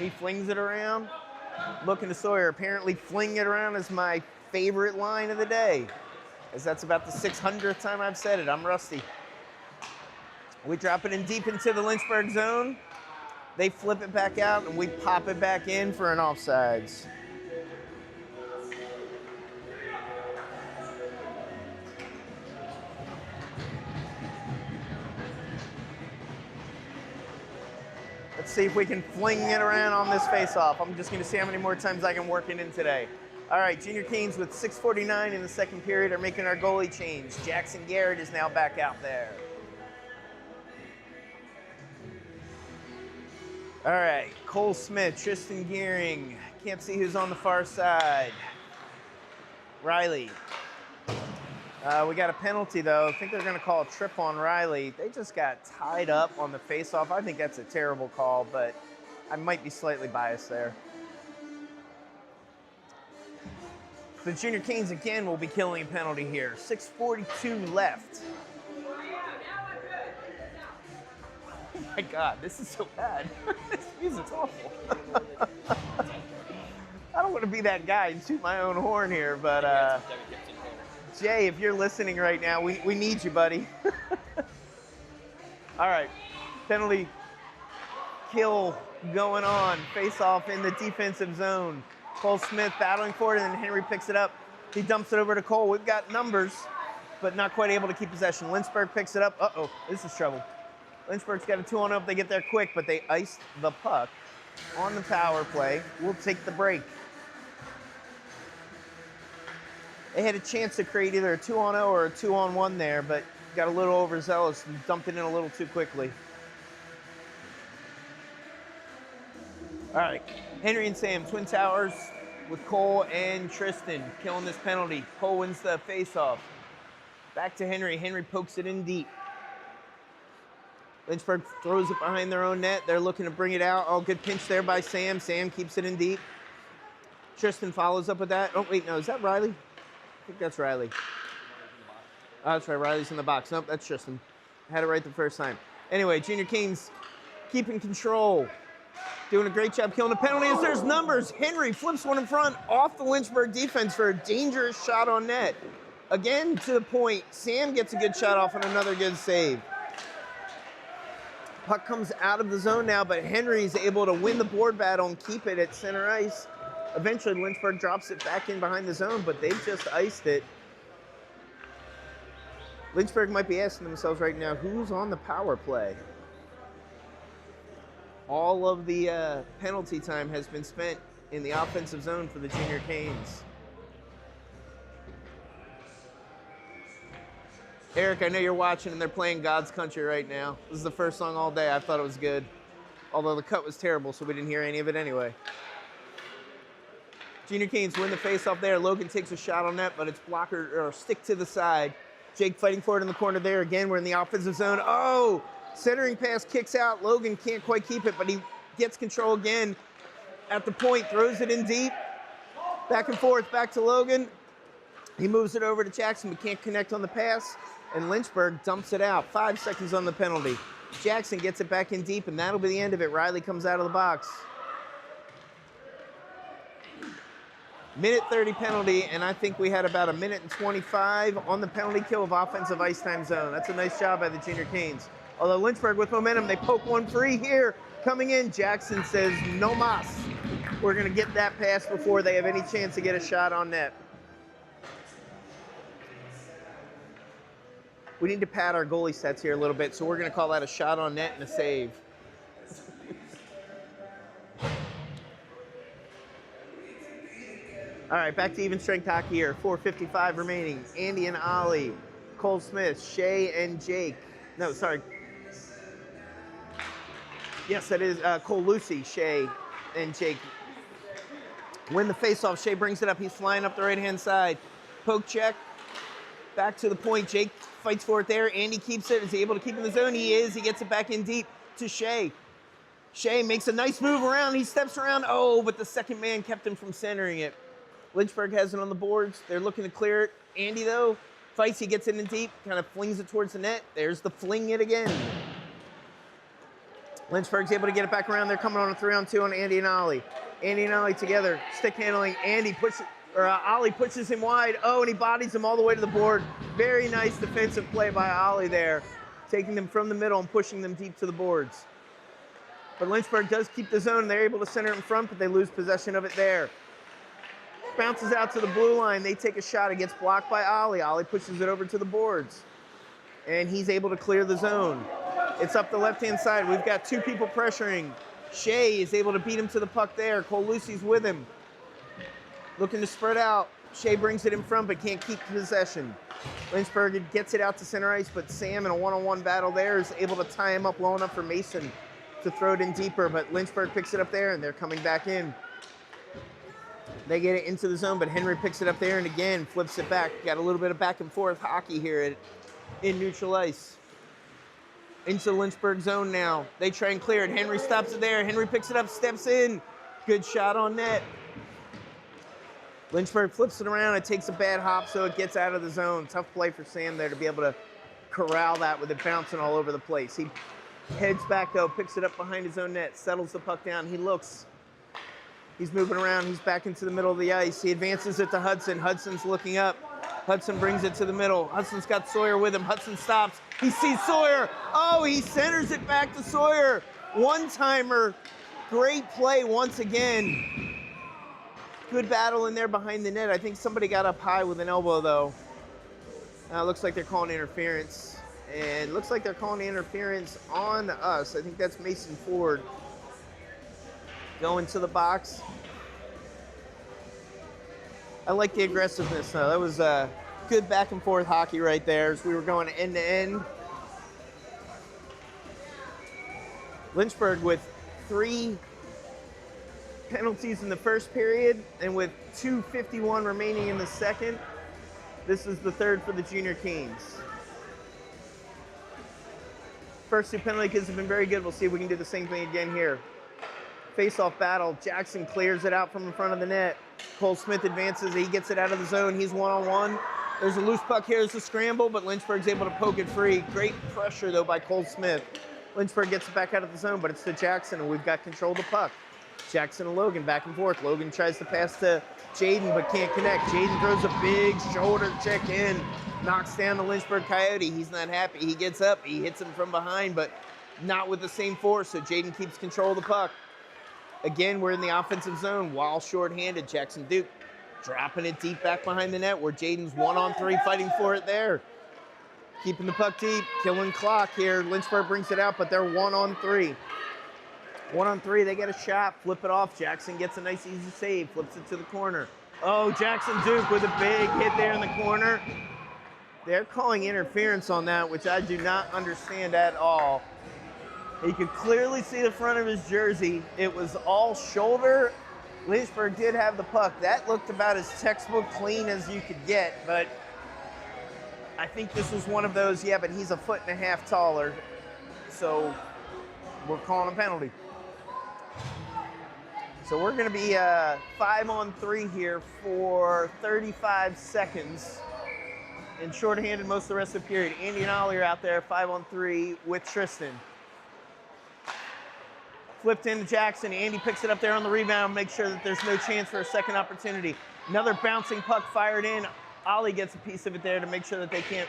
He flings it around. Looking to Sawyer. Apparently flinging it around is my favorite line of the day, as that's about the 600th time I've said it. I'm rusty. We drop it in deep into the Lynchburg zone. They flip it back out, and we pop it back in for an offsides. Let's see if we can fling it around on this face-off. I'm just going to see how many more times I can work it in today. All right, Junior Canes with 6:49 in the second period are making our goalie change. Jackson Garrett is now back out there. All right, Cole Smith, Tristan Gearing. Can't see who's on the far side. Riley. We got a penalty, though. I think they're going to call a trip on Riley. They just got tied up on the face-off. I think that's a terrible call, but I might be slightly biased there. The Junior Canes again will be killing a penalty here. 6:42 left. Oh my God, this is so bad. This music's awful. I don't want to be that guy and shoot my own horn here, but Jay, if you're listening right now, we need you, buddy. All right, penalty kill going on. Face off in the defensive zone. Cole Smith battling for it, and then Henry picks it up. He dumps it over to Cole. We've got numbers, but not quite able to keep possession. Lynchburg picks it up. Uh-oh, this is trouble. Lynchburg's got a 2-on-0 if they get there quick, but they iced the puck on the power play. We'll take the break. They had a chance to create either a 2-on-0 or a 2-on-1 there, but got a little overzealous and dumped it in a little too quickly. All right, Henry and Sam, Twin Towers with Cole and Tristan killing this penalty. Cole wins the face-off. Back to Henry. Henry pokes it in deep. Lynchburg throws it behind their own net. They're looking to bring it out. Oh, good pinch there by Sam. Sam keeps it in deep. Tristan follows up with that. Oh, wait, no, is that Riley? I think that's Riley. Oh, that's right, Riley's in the box. Nope, that's Tristan. I had it right the first time. Anyway, Junior Canes keeping control. Doing a great job killing the penalties. There's numbers. Henry flips one in front off the Lynchburg defense for a dangerous shot on net. Again, to the point. Sam gets a good shot off and another good save. Puck comes out of the zone now, but Henry's able to win the board battle and keep it at center ice. Eventually, Lynchburg drops it back in behind the zone, but they've just iced it. Lynchburg might be asking themselves right now, who's on the power play? All of the penalty time has been spent in the offensive zone for the Junior Canes. Eric, I know you're watching and they're playing God's Country right now. This is the first song all day. I thought it was good. Although the cut was terrible, so we didn't hear any of it anyway. Junior Canes win the face-off there. Logan takes a shot on net, but it's blocker or stick to the side. Jake fighting for it in the corner there. Again, we're in the offensive zone. Oh, centering pass kicks out. Logan can't quite keep it, but he gets control again at the point, throws it in deep. Back and forth, back to Logan. He moves it over to Jackson, but can't connect on the pass. And Lynchburg dumps it out. 5 seconds on the penalty. Jackson gets it back in deep, and that'll be the end of it. Riley comes out of the box. Minute 30 penalty, and I think we had about a minute and 25 on the penalty kill of offensive ice time zone. That's a nice job by the Junior Canes. Although Lynchburg with momentum, they poke one free here. Coming in, Jackson says, no mas. We're gonna get that pass before they have any chance to get a shot on net. We need to pad our goalie sets here a little bit, so we're gonna call that a shot on net and a save. All right, back to even strength hockey here. 4:55 remaining. Andy and Ollie, Cole Smith, Shay and Jake. No, sorry. Yes, that is Cole Lucy, Shay and Jake. Win the faceoff. Shay brings it up. He's flying up the right-hand side. Poke check. Back to the point. Jake fights for it there. Andy keeps it. Is he able to keep in the zone? He is. He gets it back in deep to Shay. Shay makes a nice move around. He steps around. Oh, but the second man kept him from centering it. Lynchburg has it on the boards. They're looking to clear it. Andy, though, fights. He gets it in deep, kind of flings it towards the net. There's the fling it again. Lynchburg's able to get it back around. They're coming on a 3-on-2 on Andy and Ollie. Andy and Ollie together, stick handling. Ollie pushes him wide. Oh, and he bodies him all the way to the board. Very nice defensive play by Ollie there, taking them from the middle and pushing them deep to the boards. But Lynchburg does keep the zone. They're able to center it in front, but they lose possession of it there. Bounces out to the blue line. They take a shot. It gets blocked by Ollie. Ollie pushes it over to the boards, and he's able to clear the zone. It's up the left-hand side. We've got two people pressuring. Shay is able to beat him to the puck there. Cole Lucy's with him. Looking to spread out. Shay brings it in front, but can't keep possession. Lynchburg gets it out to center ice, but Sam in a one-on-one battle there is able to tie him up low enough for Mason to throw it in deeper, but Lynchburg picks it up there, and they're coming back in. They get it into the zone, but Henry picks it up there and again flips it back. Got a little bit of back and forth hockey here in neutral ice. Into Lynchburg zone now. They try and clear it. Henry stops it there. Henry picks it up, steps in. Good shot on net. Lynchburg flips it around. It takes a bad hop, so it gets out of the zone. Tough play for Sam there to be able to corral that with it bouncing all over the place. He heads back, though, picks it up behind his own net, settles the puck down. He looks. He's moving around. He's back into the middle of the ice. He advances it to Hudson. Hudson's looking up. Hudson brings it to the middle. Hudson's got Sawyer with him. Hudson stops. He sees Sawyer. Oh, he centers it back to Sawyer. One-timer. Great play once again. Good battle in there behind the net. I think somebody got up high with an elbow, though. Looks like they're calling interference. And looks like they're calling interference on us. I think that's Mason Ford. Going to the box. I like the aggressiveness, though. That was good back and forth hockey right there as we were going end to end. Lynchburg with 3 penalties in the first period and with 2:51 remaining in the second. This is the third for the Junior Canes. First 2 penalty kicks have been very good. We'll see if we can do the same thing again here. Face-off battle. Jackson clears it out from in front of the net. Cole Smith advances. He gets it out of the zone. He's one-on-one. There's a loose puck here. There's a scramble, but Lynchburg's able to poke it free. Great pressure, though, by Cole Smith. Lynchburg gets it back out of the zone, but it's to Jackson, and we've got control of the puck. Jackson and Logan back and forth. Logan tries to pass to Jaden, but can't connect. Jaden throws a big shoulder check in. Knocks down the Lynchburg Coyote. He's not happy. He gets up. He hits him from behind, but not with the same force, so Jaden keeps control of the puck. Again, we're in the offensive zone while shorthanded. Jackson Duke dropping it deep back behind the net where Jaden's 1-on-3 fighting for it there. Keeping the puck deep, killing clock here. Lynchburg brings it out, but they're 1-on-3. 1-on-3, they get a shot, flip it off. Jackson gets a nice easy save, flips it to the corner. Oh, Jackson Duke with a big hit there in the corner. They're calling interference on that, which I do not understand at all. You could clearly see the front of his jersey. It was all shoulder. Lynchburg did have the puck. That looked about as textbook clean as you could get, but I think this was one of those, yeah, but he's a 1.5 feet taller. So we're calling a penalty. So we're going to be 5-on-3 here for 35 seconds. And shorthanded most of the rest of the period. Andy and Ollie are out there 5-on-3 with Tristan. Flipped into Jackson. Andy picks it up there on the rebound, makes sure that there's no chance for a second opportunity. Another bouncing puck fired in. Ollie gets a piece of it there to make sure that they can't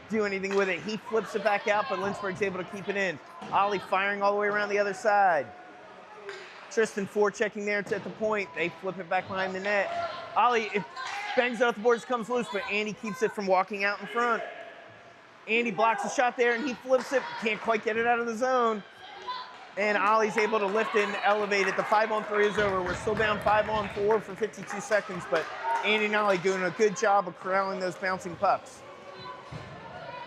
do anything with it. He flips it back out, but Lynchburg's able to keep it in. Ollie firing all the way around the other side. Tristan forechecking there at the point. They flip it back behind the net. Ollie, it bangs out the boards, comes loose, but Andy keeps it from walking out in front. Andy blocks the shot there, and he flips it. Can't quite get it out of the zone. And Ollie's able to lift it and elevate it. The 5-on-3 is over. We're still down 5-on-4 for 52 seconds, but Andy and Ollie doing a good job of corralling those bouncing pucks.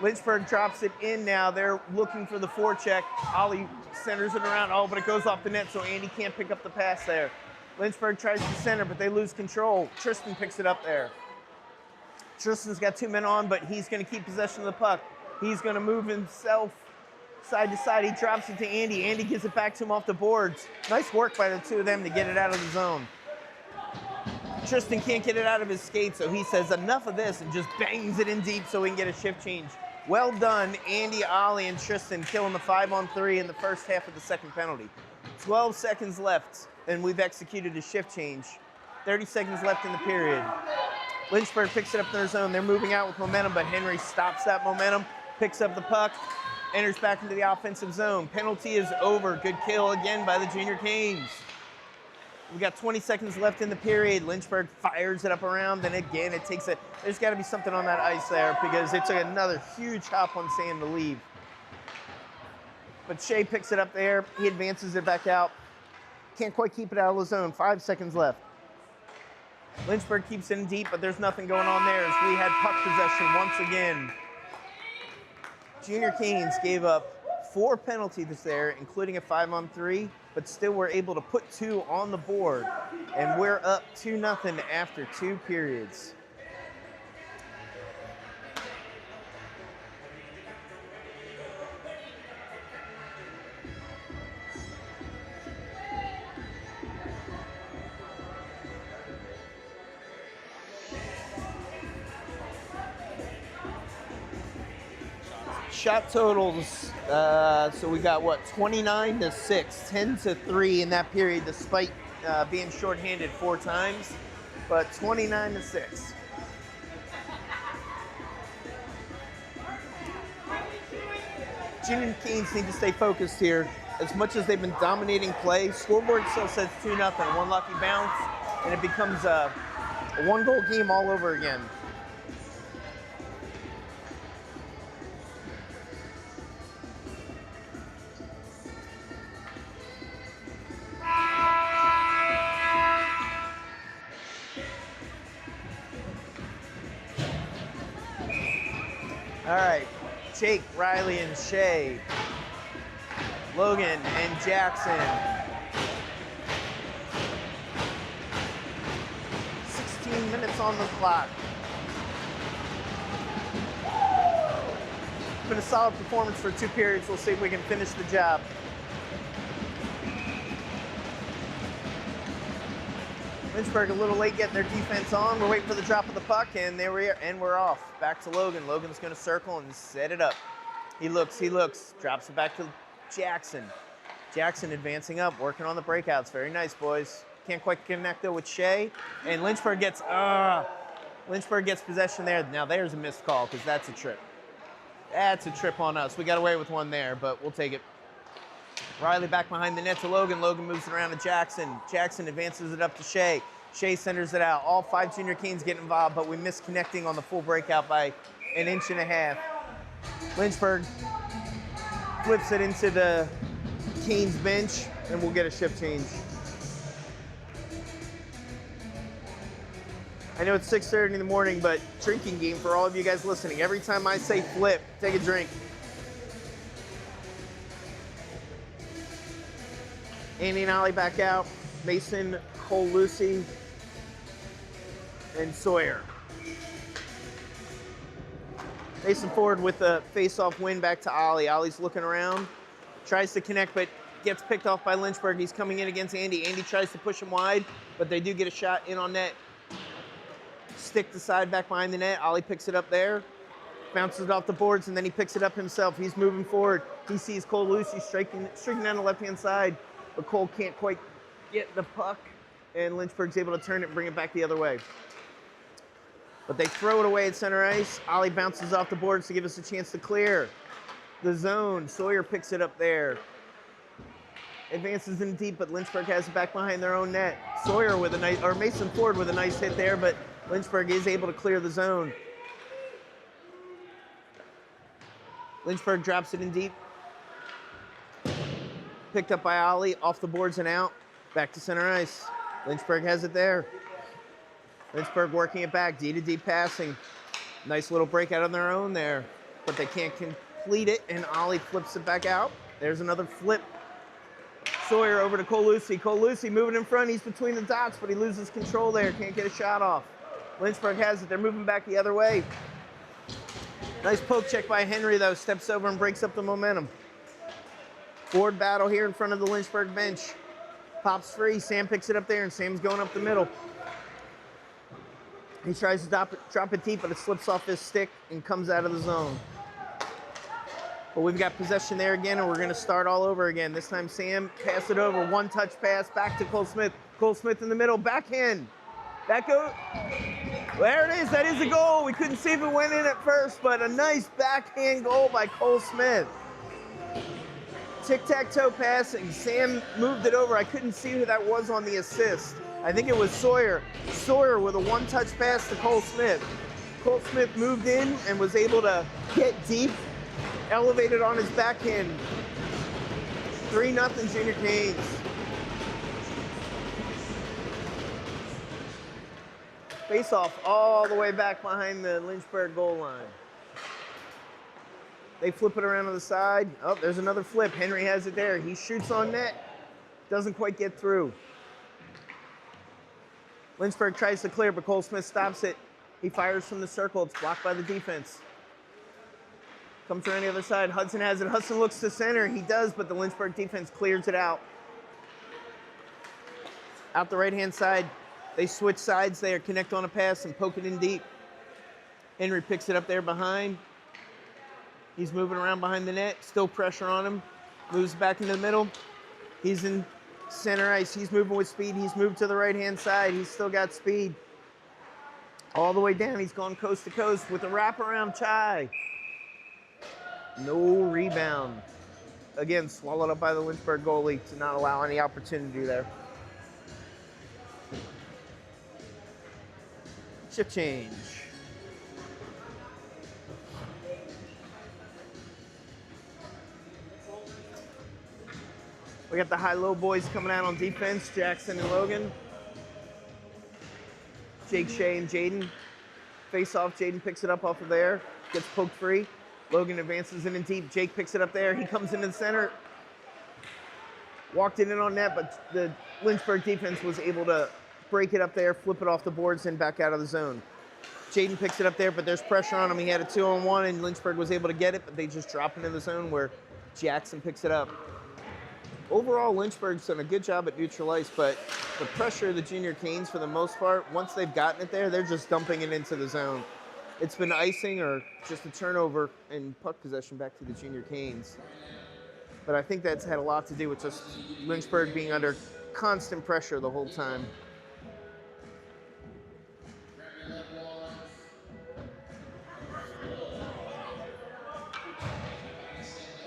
Lynchburg drops it in now. They're looking for the forecheck. Ollie centers it around. Oh, but it goes off the net, so Andy can't pick up the pass there. Lynchburg tries to center, but they lose control. Tristan picks it up there. Tristan's got 2 men on, but he's going to keep possession of the puck. He's going to move himself side to side. He drops it to Andy. Andy gives it back to him off the boards. Nice work by the two of them to get it out of the zone. Tristan can't get it out of his skate, so he says enough of this and just bangs it in deep so we can get a shift change. Well done, Andy, Ollie, and Tristan killing the 5-on-3 in the first half of the second penalty. 12 seconds left, and we've executed a shift change. 30 seconds left in the period. Lynchburg picks it up in their zone. They're moving out with momentum, but Henry stops that momentum, picks up the puck, enters back into the offensive zone. Penalty is over. Good kill again by the Junior Canes. We got 20 seconds left in the period. Lynchburg fires it up around, and again, it takes it. There's got to be something on that ice there because it took another huge hop on sand to leave. But Shea picks it up there. He advances it back out. Can't quite keep it out of the zone. 5 seconds left. Lynchburg keeps it in deep, but there's nothing going on there as we had puck possession once again. Junior Canes gave up 4 penalties there, including a 5-on-3, but still were able to put 2 on the board. And we're up 2-0 after 2 periods. Shot totals, so we got what, 29-6, 10-3 in that period, despite being shorthanded 4 times, but 29-6. Junior Canes need to stay focused here. As much as they've been dominating play, scoreboard still says 2-0, one lucky bounce, and it becomes a 1-goal game all over again. All right, Jake, Riley, and Shea. Logan and Jackson. 16 minutes on the clock. It's been a solid performance for 2 periods. We'll see if we can finish the job. Lynchburg a little late getting their defense on. We're waiting for the drop of the puck, and there we are, and we're off. Back to Logan. Logan's going to circle and set it up. He looks, drops it back to Jackson. Jackson advancing up, working on the breakouts. Very nice, boys. Can't quite connect though with Shea, and Lynchburg gets possession there. Now there's a missed call because that's a trip. That's a trip on us. We got away with one there, but we'll take it. Riley back behind the net to Logan. Logan moves it around to Jackson. Jackson advances it up to Shea. Shea centers it out. All 5 Junior Canes get involved, but we miss connecting on the full breakout by 1.5 inches. Lynchburg flips it into the Canes bench, and we'll get a shift change. I know it's 6:30 in the morning, but drinking game for all of you guys listening. Every time I say flip, take a drink. Andy and Ollie back out. Mason, Cole, Lucy, and Sawyer. Mason forward with the face-off win back to Ollie. Ollie's looking around, tries to connect, but gets picked off by Lynchburg. He's coming in against Andy. Andy tries to push him wide, but they do get a shot in on net. Stick the side back behind the net. Ollie picks it up there, bounces it off the boards, and then he picks it up himself. He's moving forward. He sees Cole Lucy streaking down the left-hand side, but Cole can't quite get the puck, and Lynchburg's able to turn it and bring it back the other way. But they throw it away at center ice. Ollie bounces off the boards to give us a chance to clear the zone. Sawyer picks it up there. Advances in deep, but Lynchburg has it back behind their own net. Sawyer with a nice, or Mason Ford with a nice hit there, but Lynchburg is able to clear the zone. Lynchburg drops it in deep. Picked up by Ollie, off the boards and out. Back to center ice. Lynchburg has it there. Lynchburg working it back, D to D passing. Nice little breakout on their own there, but they can't complete it, and Ollie flips it back out. There's another flip. Sawyer over to Cole Lucy. Cole Lucy moving in front. He's between the dots, but he loses control there. Can't get a shot off. Lynchburg has it. They're moving back the other way. Nice poke check by Henry, though. Steps over and breaks up the momentum. Forward battle here in front of the Lynchburg bench. Pops free. Sam picks it up there, and Sam's going up the middle. He tries to drop it deep, but it slips off his stick and comes out of the zone. But we've got possession there again, and we're going to start all over again. This time Sam pass it over. One-touch pass back to Cole Smith. Cole Smith in the middle. Backhand. That goes. There it is. That is a goal. We couldn't see if it went in at first, but a nice backhand goal by Cole Smith. Tic-tac-toe passing. Sam moved it over. I couldn't see who that was on the assist. I think it was Sawyer. Sawyer with a one-touch pass to Cole Smith. Cole Smith moved in and was able to get deep, elevated on his backhand. 3-0 Junior Canes. Face-off all the way back behind the Lynchburg goal line. They flip it around to the side. Oh, there's another flip. Henry has it there. He shoots on net. Doesn't quite get through. Lynchburg tries to clear, but Cole Smith stops it. He fires from the circle. It's blocked by the defense. Comes around the other side. Hudson has it. Hudson looks to center. He does, but the Lynchburg defense clears it out. Out the right-hand side. They switch sides there, connect on a pass, and poke it in deep. Henry picks it up there behind. He's moving around behind the net. Still pressure on him. Moves back into the middle. He's in center ice. He's moving with speed. He's moved to the right-hand side. He's still got speed. All the way down. He's gone coast to coast with a wraparound try. No rebound. Again, swallowed up by the Lynchburg goalie to not allow any opportunity there. Shift change. We got the high-low boys coming out on defense, Jackson and Logan. Jake, Shea, and Jaden. Face off, Jaden picks it up off of there, gets poked free. Logan advances in deep. Jake picks it up there. He comes into the center. Walked it in on net, but the Lynchburg defense was able to break it up there, flip it off the boards, and back out of the zone. Jaden picks it up there, but there's pressure on him. He had a 2-on-1, and Lynchburg was able to get it, but they just drop it in the zone where Jackson picks it up. Overall, Lynchburg's done a good job at neutral ice, but the pressure of the Junior Canes, for the most part, once they've gotten it there, they're just dumping it into the zone. It's been icing or just a turnover and puck possession back to the Junior Canes. But I think that's had a lot to do with just Lynchburg being under constant pressure the whole time.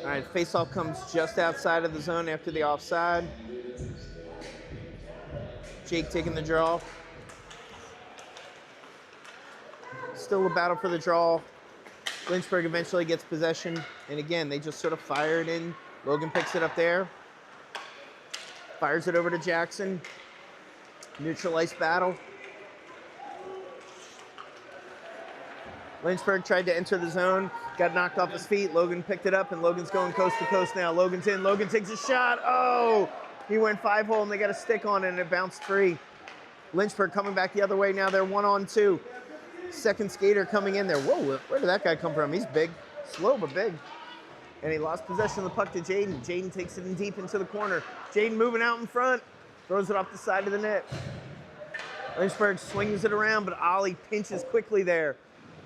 All right, face-off comes just outside of the zone after the offside. Jake taking the draw. Still a battle for the draw. Lynchburg eventually gets possession. And again, they just sort of fire it in. Logan picks it up there. Fires it over to Jackson. Neutral ice battle. Lynchburg tried to enter the zone, got knocked off his feet. Logan picked it up, and Logan's going coast to coast now. Logan's in. Logan takes a shot. Oh! He went 5-hole, and they got a stick on it, and it bounced free. Lynchburg coming back the other way now. They're 1-on-2. Second skater coming in there. Whoa, where did that guy come from? He's big. Slow, but big. And he lost possession of the puck to Jaden. Jaden takes it in deep into the corner. Jaden moving out in front. Throws it off the side of the net. Lynchburg swings it around, but Ollie pinches quickly there.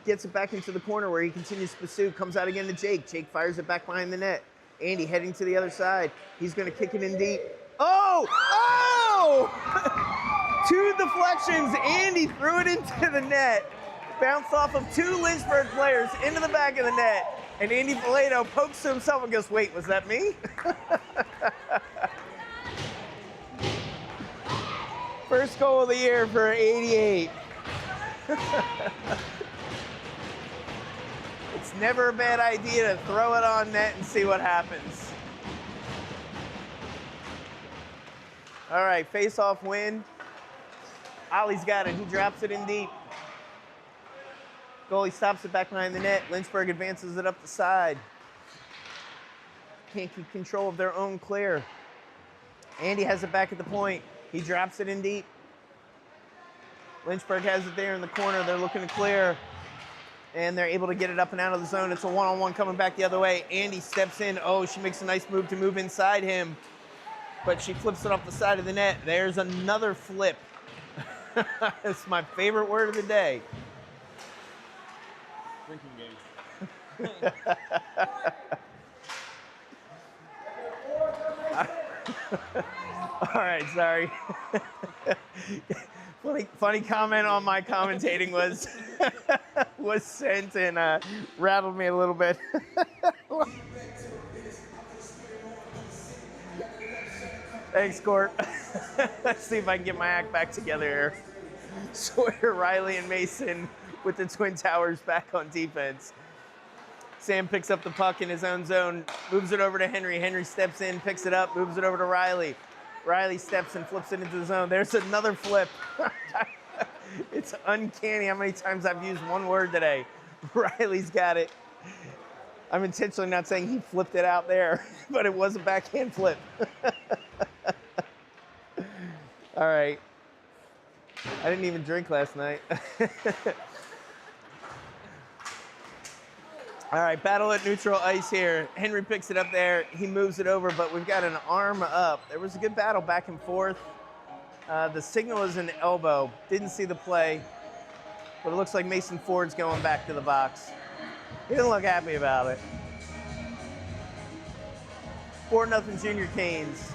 Gets it back into the corner where he continues to pursue. Comes out again to Jake. Jake fires it back behind the net. Andy heading to the other side. He's going to kick it in deep. Oh! Oh! 2 deflections. Andy threw it into the net. Bounced off of 2 Lynchburg players into the back of the net. And Andy Vallejo pokes to himself and goes, wait, was that me? First goal of the year for 88. It's never a bad idea to throw it on net and see what happens. All right, face-off win. Ollie's got it. He drops it in deep. Goalie stops it back behind the net. Lynchburg advances it up the side. Can't keep control of their own clear. Andy has it back at the point. He drops it in deep. Lynchburg has it there in the corner. They're looking to clear. And they're able to get it up and out of the zone. It's a one-on-one coming back the other way. Andy steps in. Oh, she makes a nice move to move inside him. But she flips it off the side of the net. There's another flip. It's my favorite word of the day. Drinking game. All right, sorry. Funny comment on my commentating was was sent and rattled me a little bit. Thanks, Court. Let's see if I can get my act back together here. Sawyer, Riley, and Mason with the Twin Towers back on defense. Sam picks up the puck in his own zone, moves it over to Henry. Henry steps in, picks it up, moves it over to Riley. Riley steps and flips it into the zone. There's another flip. It's uncanny how many times I've used one word today. Riley's got it. I'm intentionally not saying he flipped it out there, but it was a backhand flip. All right. I didn't even drink last night. All right, battle at neutral ice here. Henry picks it up there. He moves it over, but we've got an arm up. There was a good battle back and forth. The signal is an elbow. Didn't see the play, but it looks like Mason Ford's going back to the box. He didn't look happy about it. 4-0 Junior Canes.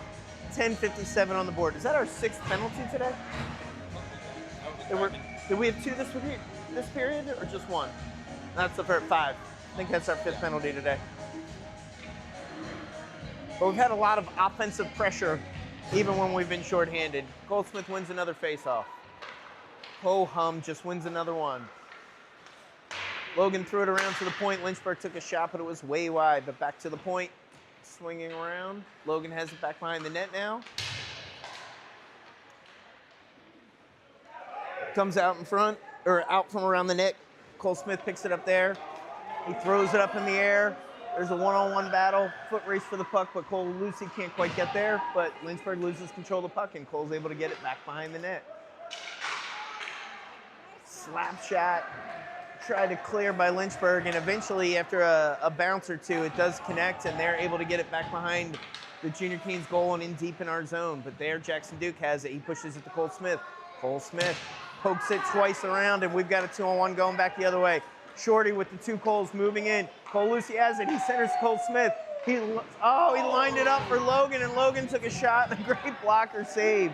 10:57 on the board. Is that our 6th penalty today? Did we have 2 this period, or just 1? That's the first 5. I think that's our 5th penalty today. But we've had a lot of offensive pressure, even when we've been shorthanded. Goldsmith wins another faceoff. Ho-hum just wins another one. Logan threw it around to the point. Lynchburg took a shot, but it was way wide. But back to the point, swinging around. Logan has it back behind the net now. Comes out in front, or out from around the net. Cole Smith picks it up there. He throws it up in the air. There's a one-on-one battle. Foot race for the puck, but Cole Lucy can't quite get there. But Lynchburg loses control of the puck, and Cole's able to get it back behind the net. Slap shot. Tried to clear by Lynchburg, and eventually, after a bounce or two, it does connect, and they're able to get it back behind the Junior Canes goal and in deep in our zone. But there, Jackson Duke has it. He pushes it to Cole Smith. Cole Smith pokes it twice around, and we've got a 2-on-1 going back the other way. Shorty with the 2 Coles moving in. Cole Lucy has it. He centers Cole Smith. He lined it up for Logan, and Logan took a shot and a great blocker save.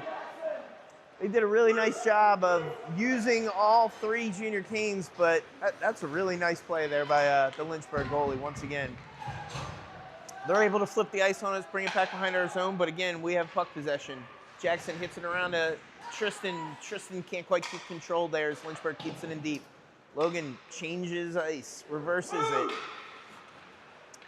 They did a really nice job of using all 3 Junior Canes, but that's a really nice play there by the Lynchburg goalie once again. They're able to flip the ice on us, bring it back behind our zone, but again, we have puck possession. Jackson hits it around to Tristan. Tristan can't quite keep control there as Lynchburg keeps it in deep. Logan changes ice, reverses it.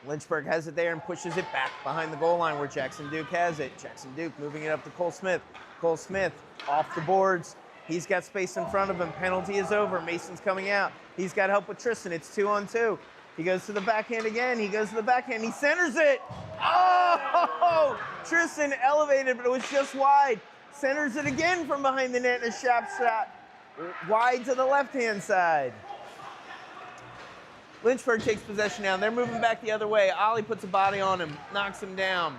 Lynchburg has it there and pushes it back behind the goal line where Jackson Duke has it. Jackson Duke moving it up to Cole Smith. Cole Smith off the boards. He's got space in front of him. Penalty is over. Mason's coming out. He's got help with Tristan. It's 2-on-2. He goes to the backhand again. He goes to the backhand. He centers it. Oh! Tristan elevated, but it was just wide. Centers it again from behind the net in a sharp shot. Wide to the left-hand side. Lynchburg takes possession now. They're moving back the other way. Ollie puts a body on him, knocks him down.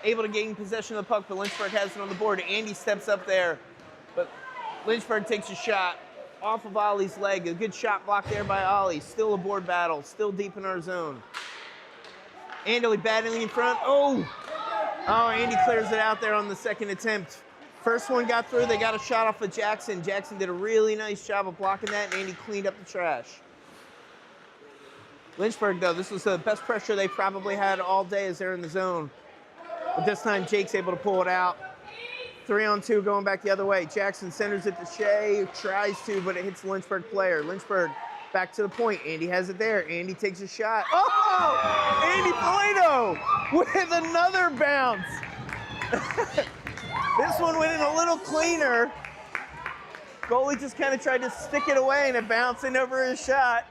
Able to gain possession of the puck, but Lynchburg has it on the board. Andy steps up there, but Lynchburg takes a shot off of Ollie's leg. A good shot blocked there by Ollie. Still a board battle, still deep in our zone. Andy battling in front. Oh, Andy clears it out there on the second attempt. First one got through. They got a shot off of Jackson. Jackson did a really nice job of blocking that, and Andy cleaned up the trash. Lynchburg, though, this was the best pressure they probably had all day as they're in the zone. But this time, Jake's able to pull it out. 3-on-2 going back the other way. Jackson centers it to Shea, tries to, but it hits the Lynchburg player. Lynchburg back to the point. Andy has it there. Andy takes a shot. Oh! Andy Polito with another bounce. This one went in a little cleaner. Goalie just kind of tried to stick it away, and it bounced in over his shot.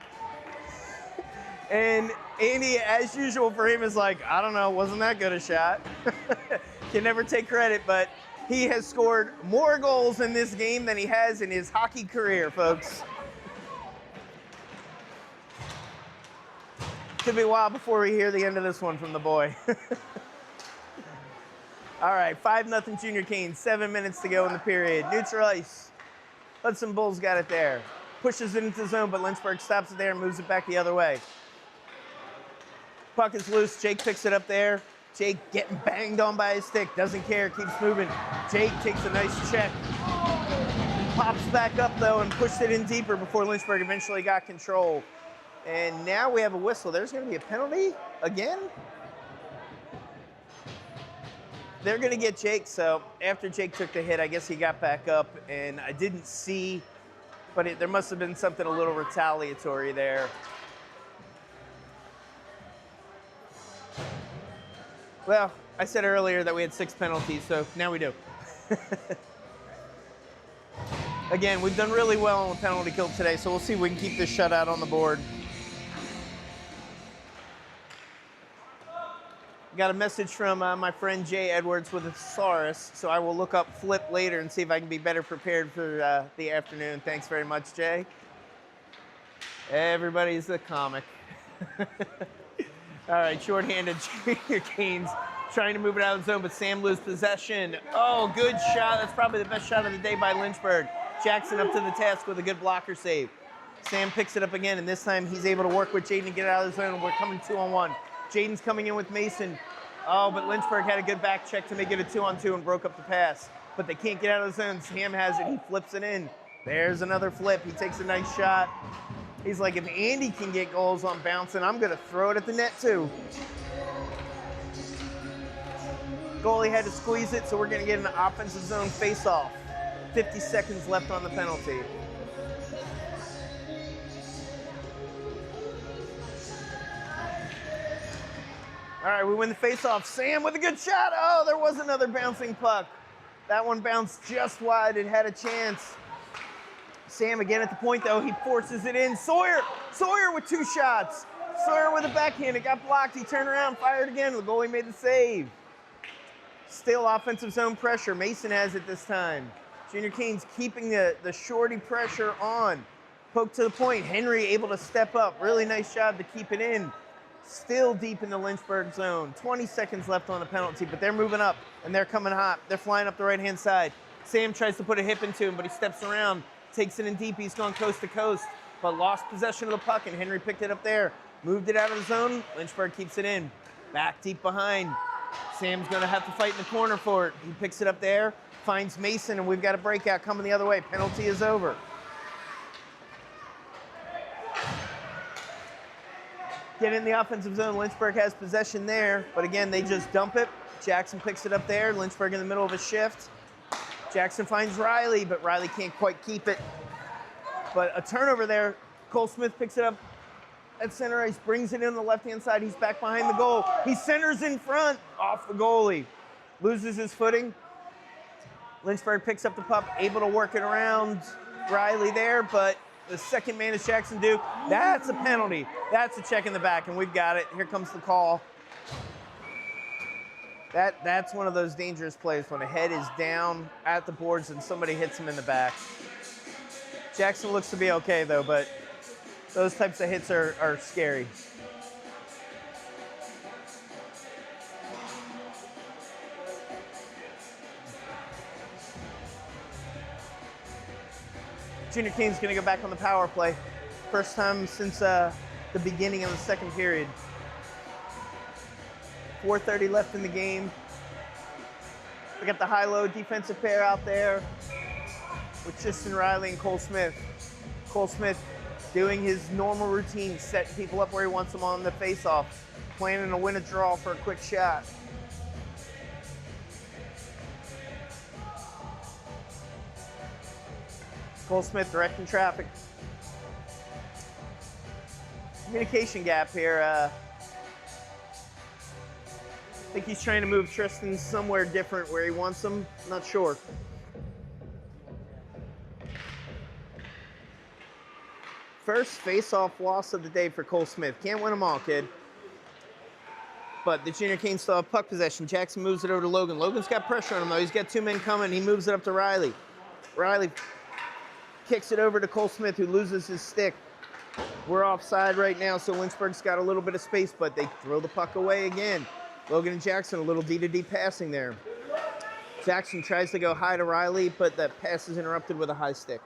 And Andy, as usual for him, is like, I don't know, wasn't that good a shot? Can never take credit, but he has scored more goals in this game than he has in his hockey career, folks. Could be a while before we hear the end of this one from the boy. All right, 5-0 Junior Canes, 7 minutes to go in the period. Neutral ice. Hudson Bulls got it there. Pushes it into the zone, but Lynchburg stops it there and moves it back the other way. Puck is loose. Jake picks it up there. Jake getting banged on by his stick. Doesn't care. Keeps moving. Jake takes a nice check. Pops back up, though, and pushed it in deeper before Lynchburg eventually got control. And now we have a whistle. There's going to be a penalty again? They're going to get Jake. So after Jake took the hit, I guess he got back up. And I didn't see, but there must have been something a little retaliatory there. Well, I said earlier that we had 6 penalties, so now we do. Again, we've done really well on the penalty kill today, so we'll see if we can keep this shutout on the board. Got a message from my friend Jay Edwards with a thesaurus, so I will look up flip later and see if I can be better prepared for the afternoon. Thanks very much, Jay. Everybody's a comic. All right, shorthanded Junior Canes trying to move it out of the zone, but Sam loses possession. Oh, good shot. That's probably the best shot of the day by Lynchburg. Jackson up to the task with a good blocker save. Sam picks it up again, and this time he's able to work with Jaden to get it out of the zone. We're coming 2-on-1. Jaden's coming in with Mason. Oh, but Lynchburg had a good back check to make it a 2-on-2 and broke up the pass. But they can't get out of the zone. Sam has it. He flips it in. There's another flip. He takes a nice shot. He's like, if Andy can get goals on bouncing, I'm going to throw it at the net too. Goalie had to squeeze it, so we're going to get an offensive zone face-off. 50 seconds left on the penalty. All right, we win the face-off. Sam with a good shot. Oh, there was another bouncing puck. That one bounced just wide. It had a chance. Sam again at the point, though. He forces it in. Sawyer with 2 shots. Sawyer with a backhand. It got blocked. He turned around, fired again. The goalie made the save. Still offensive zone pressure. Mason has it this time. Junior Canes keeping the shorty pressure on. Poke to the point. Henry able to step up. Really nice job to keep it in. Still deep in the Lynchburg zone. 20 seconds left on the penalty, but they're moving up, and they're coming hot. They're flying up the right-hand side. Sam tries to put a hip into him, but he steps around, takes it in deep. He's gone coast to coast, but lost possession of the puck, and Henry picked it up there. Moved it out of the zone. Lynchburg keeps it in. Back deep behind. Sam's going to have to fight in the corner for it. He picks it up there, finds Mason, and we've got a breakout coming the other way. Penalty is over. Get in the offensive zone. Lynchburg has possession there, but again, they just dump it. Jackson picks it up there. Lynchburg in the middle of a shift. Jackson finds Riley, but Riley can't quite keep it. But a turnover there. Cole Smith picks it up at center ice, brings it in on the left-hand side. He's back behind the goal. He centers in front, off the goalie. Loses his footing. Lynchburg picks up the puck, able to work it around Riley there, but the second man is Jackson Duke. That's a penalty. That's a check in the back, and we've got it. Here comes the call. That's one of those dangerous plays when a head is down at the boards and somebody hits him in the back. Jackson looks to be okay, though, but Those types of hits are scary. Junior Cane's going to go back on the power play. First time since the beginning of the second period. 4:30 left in the game. We got the high-low defensive pair out there with Tristan Riley and Cole Smith. Cole Smith doing his normal routine, setting people up where he wants them on the face-off, planning to win a draw for a quick shot. Cole Smith directing traffic. Communication gap here. I think he's trying to move Tristan somewhere different where he wants him. Not sure. First face-off loss of the day for Cole Smith. Can't win them all, kid. But the Junior Canes still have puck possession. Jackson moves it over to Logan. Logan's got pressure on him, though. He's got two men coming. He moves it up to Riley. Riley kicks it over to Cole Smith, who loses his stick. We're offside right now, so Lynchburg's got a little bit of space, but they throw the puck away again. Logan and Jackson, a little D-to-D passing there. Jackson tries to go high to Riley, but that pass is interrupted with a high stick.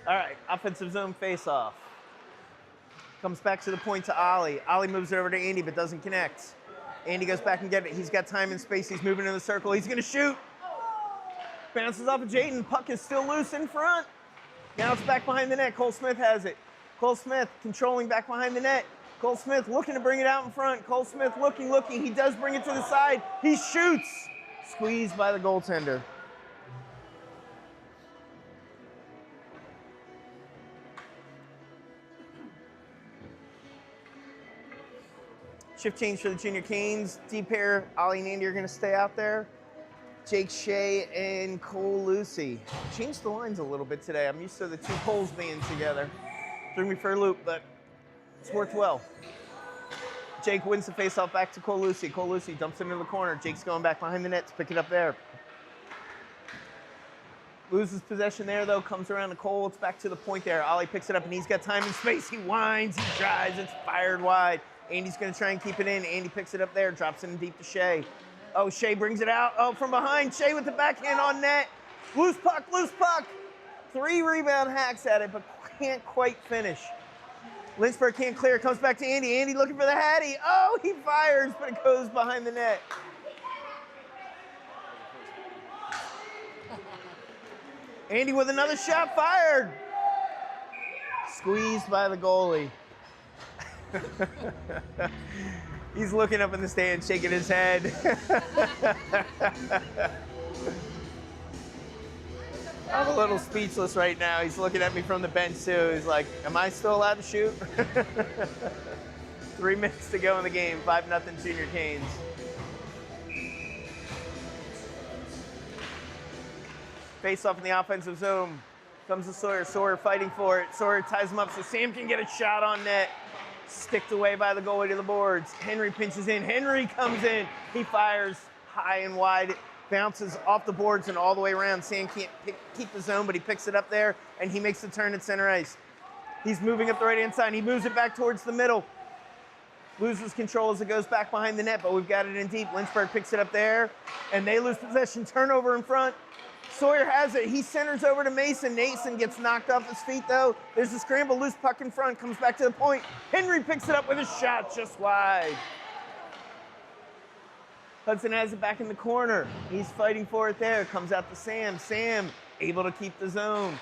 All right, offensive zone face-off. Comes back to the point to Ollie. Ollie moves it over to Andy, but doesn't connect. Andy goes back and gets it. He's got time and space. He's moving in the circle. He's going to shoot. Bounces off of Jaden. Puck is still loose in front. Now it's back behind the net. Cole Smith has it. Cole Smith controlling back behind the net. Cole Smith looking to bring it out in front. Cole Smith looking. He does bring it to the side. He shoots. Squeezed by the goaltender. Shift change for the Junior Canes. D pair, Ollie and Andy are going to stay out there. Jake Shea and Cole Lucy. Changed the lines a little bit today. I'm used to the two Coles being together. Threw me for a loop, but it's worked well. Jake wins the faceoff back to Cole Lucy. Cole Lucy dumps it into the corner. Jake's going back behind the net to pick it up there. Loses possession there, though. Comes around to Cole. It's back to the point there. Ollie picks it up, and he's got time and space. He winds. He drives. It's fired wide. Andy's going to try and keep it in. Andy picks it up there, drops it in deep to Shea. Oh, Shea brings it out. Oh, from behind. Shea with the backhand on net. Loose puck, loose puck. 3 rebound hacks at it, but can't quite finish. Lynchburg can't clear. Comes back to Andy. Andy looking for the Hattie. Oh, he fires, but it goes behind the net. Andy with another shot fired. Squeezed by the goalie. He's looking up in the stand, shaking his head. I'm a little speechless right now. He's looking at me from the bench, too. He's like, am I still allowed to shoot? 3 minutes to go in the game, 5-0 Junior Canes. Face off in the offensive zone. Comes to Sawyer. Sawyer fighting for it. Sawyer ties him up so Sam can get a shot on net. Sticked away by the goalie to the boards. Henry pinches in. Henry comes in. He fires high and wide. It bounces off the boards and all the way around. Sam can't keep the zone, but he picks it up there, and he makes the turn at center ice. He's moving up the right-hand side, and he moves it back towards the middle. Loses control as it goes back behind the net, but we've got it in deep. Lynchburg picks it up there, and they lose possession. Turnover in front. Sawyer has it. He centers over to Mason. Mason gets knocked off his feet, though. There's a scramble. Loose puck in front. Comes back to the point. Henry picks it up with a shot just wide. Hudson has it back in the corner. He's fighting for it there. Comes out to Sam. Sam able to keep the zone.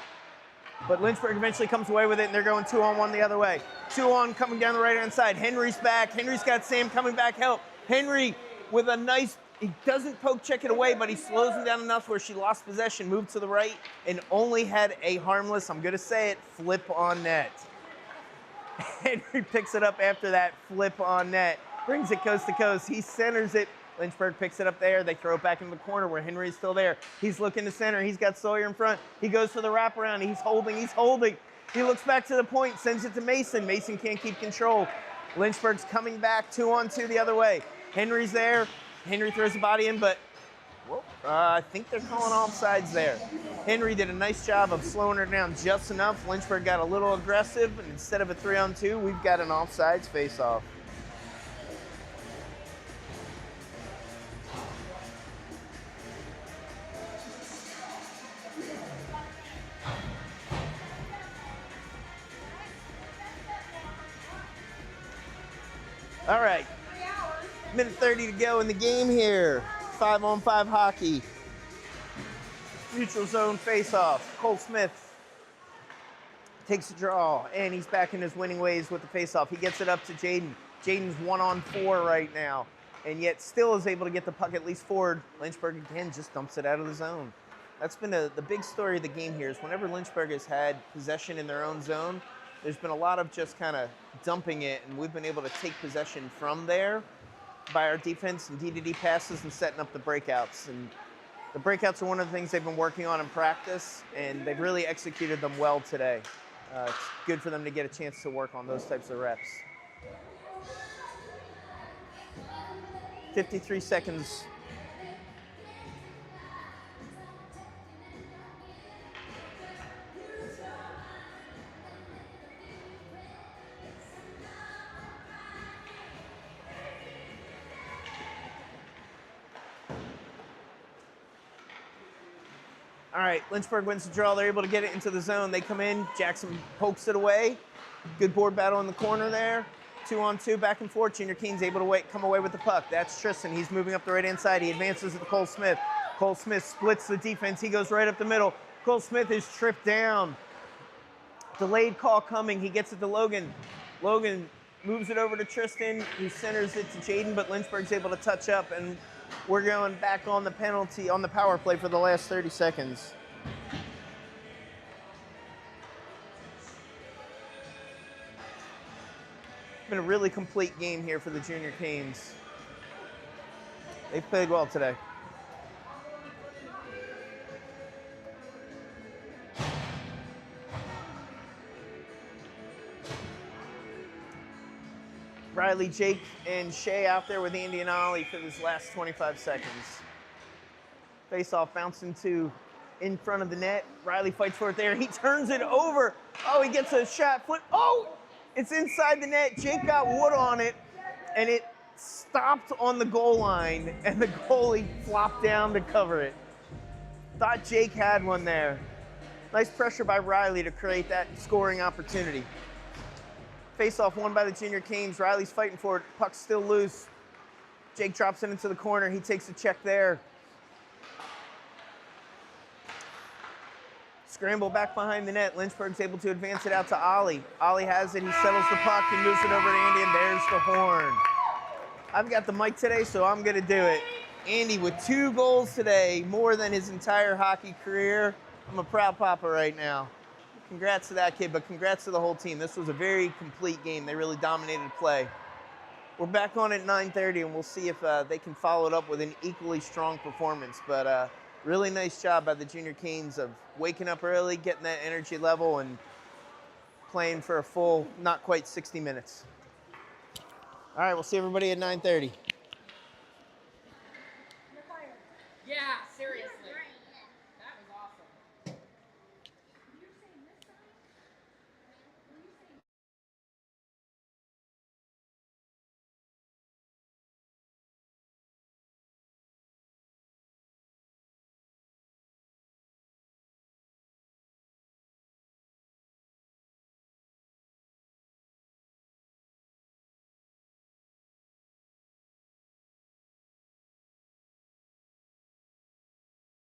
But Lynchburg eventually comes away with it, and they're going 2-on-1 the other way. 2-on coming down the right-hand side. Henry's back. Henry's got Sam coming back help. Henry with a nice... He doesn't poke check it away, but he slows him down enough where she lost possession, moved to the right, and only had a harmless, I'm going to say it, flip on net. Henry picks it up after that flip on net. Brings it coast to coast. He centers it. Lynchburg picks it up there. They throw it back in the corner where Henry's still there. He's looking to center. He's got Sawyer in front. He goes for the wraparound. He's holding. He looks back to the point, sends it to Mason. Mason can't keep control. Lynchburg's coming back 2-on-2 the other way. Henry's there. Henry throws the body in, but I think they're calling offsides there. Henry did a nice job of slowing her down just enough. Lynchburg got a little aggressive, and instead of a 3-on-2, we've got an offsides face-off. All right, minute 30 to go in the game here. 5-on-5 hockey. Neutral zone face-off. Cole Smith takes a draw, and he's back in his winning ways with the face-off. He gets it up to Jaden. Jaden's 1-on-4 right now, and yet still is able to get the puck at least forward. Lynchburg again just dumps it out of the zone. That's been the big story of the game here is whenever Lynchburg has had possession in their own zone, there's been a lot of just kind of dumping it, and we've been able to take possession from there by our defense and D-to-D passes and setting up the breakouts. And the breakouts are one of the things they've been working on in practice, and they've really executed them well today. It's good for them to get a chance to work on those types of reps. 53 seconds. All right, Lynchburg wins the draw. They're able to get it into the zone. They come in. Jackson pokes it away. Good board battle in the corner there. 2-on-2, back and forth. Junior Keene's able to come away with the puck. That's Tristan. He's moving up the right-hand side. He advances it to Cole Smith. Cole Smith splits the defense. He goes right up the middle. Cole Smith is tripped down. Delayed call coming. He gets it to Logan. Logan moves it over to Tristan, who centers it to Jaden, but Lynchburg's able to touch up, and we're going back on the penalty, on the power play for the last 30 seconds. It's been a really complete game here for the Junior Canes. They've played well today. Riley, Jake, and Shay out there with Andy and Ollie for this last 25 seconds. Face-off bouncing to in front of the net. Riley fights for it there. He turns it over. Oh, he gets a shot. Oh, it's inside the net. Jake got wood on it, and it stopped on the goal line, and the goalie flopped down to cover it. Thought Jake had one there. Nice pressure by Riley to create that scoring opportunity. Face-off won by the Junior Canes. Riley's fighting for it. Puck's still loose. Jake drops it into the corner. He takes a check there. Scramble back behind the net. Lynchburg's able to advance it out to Ollie. Ollie has it. He settles the puck and moves it over to Andy, and there's the horn. I've got the mic today, so I'm going to do it. Andy with 2 goals today, more than his entire hockey career. I'm a proud papa right now. Congrats to that kid, but congrats to the whole team. This was a very complete game. They really dominated play. We're back on at 9:30, and we'll see if they can follow it up with an equally strong performance. But really nice job by the Junior Canes of waking up early, getting that energy level, and playing for a full, not quite 60 minutes. All right, we'll see everybody at 9:30. Yeah, serious.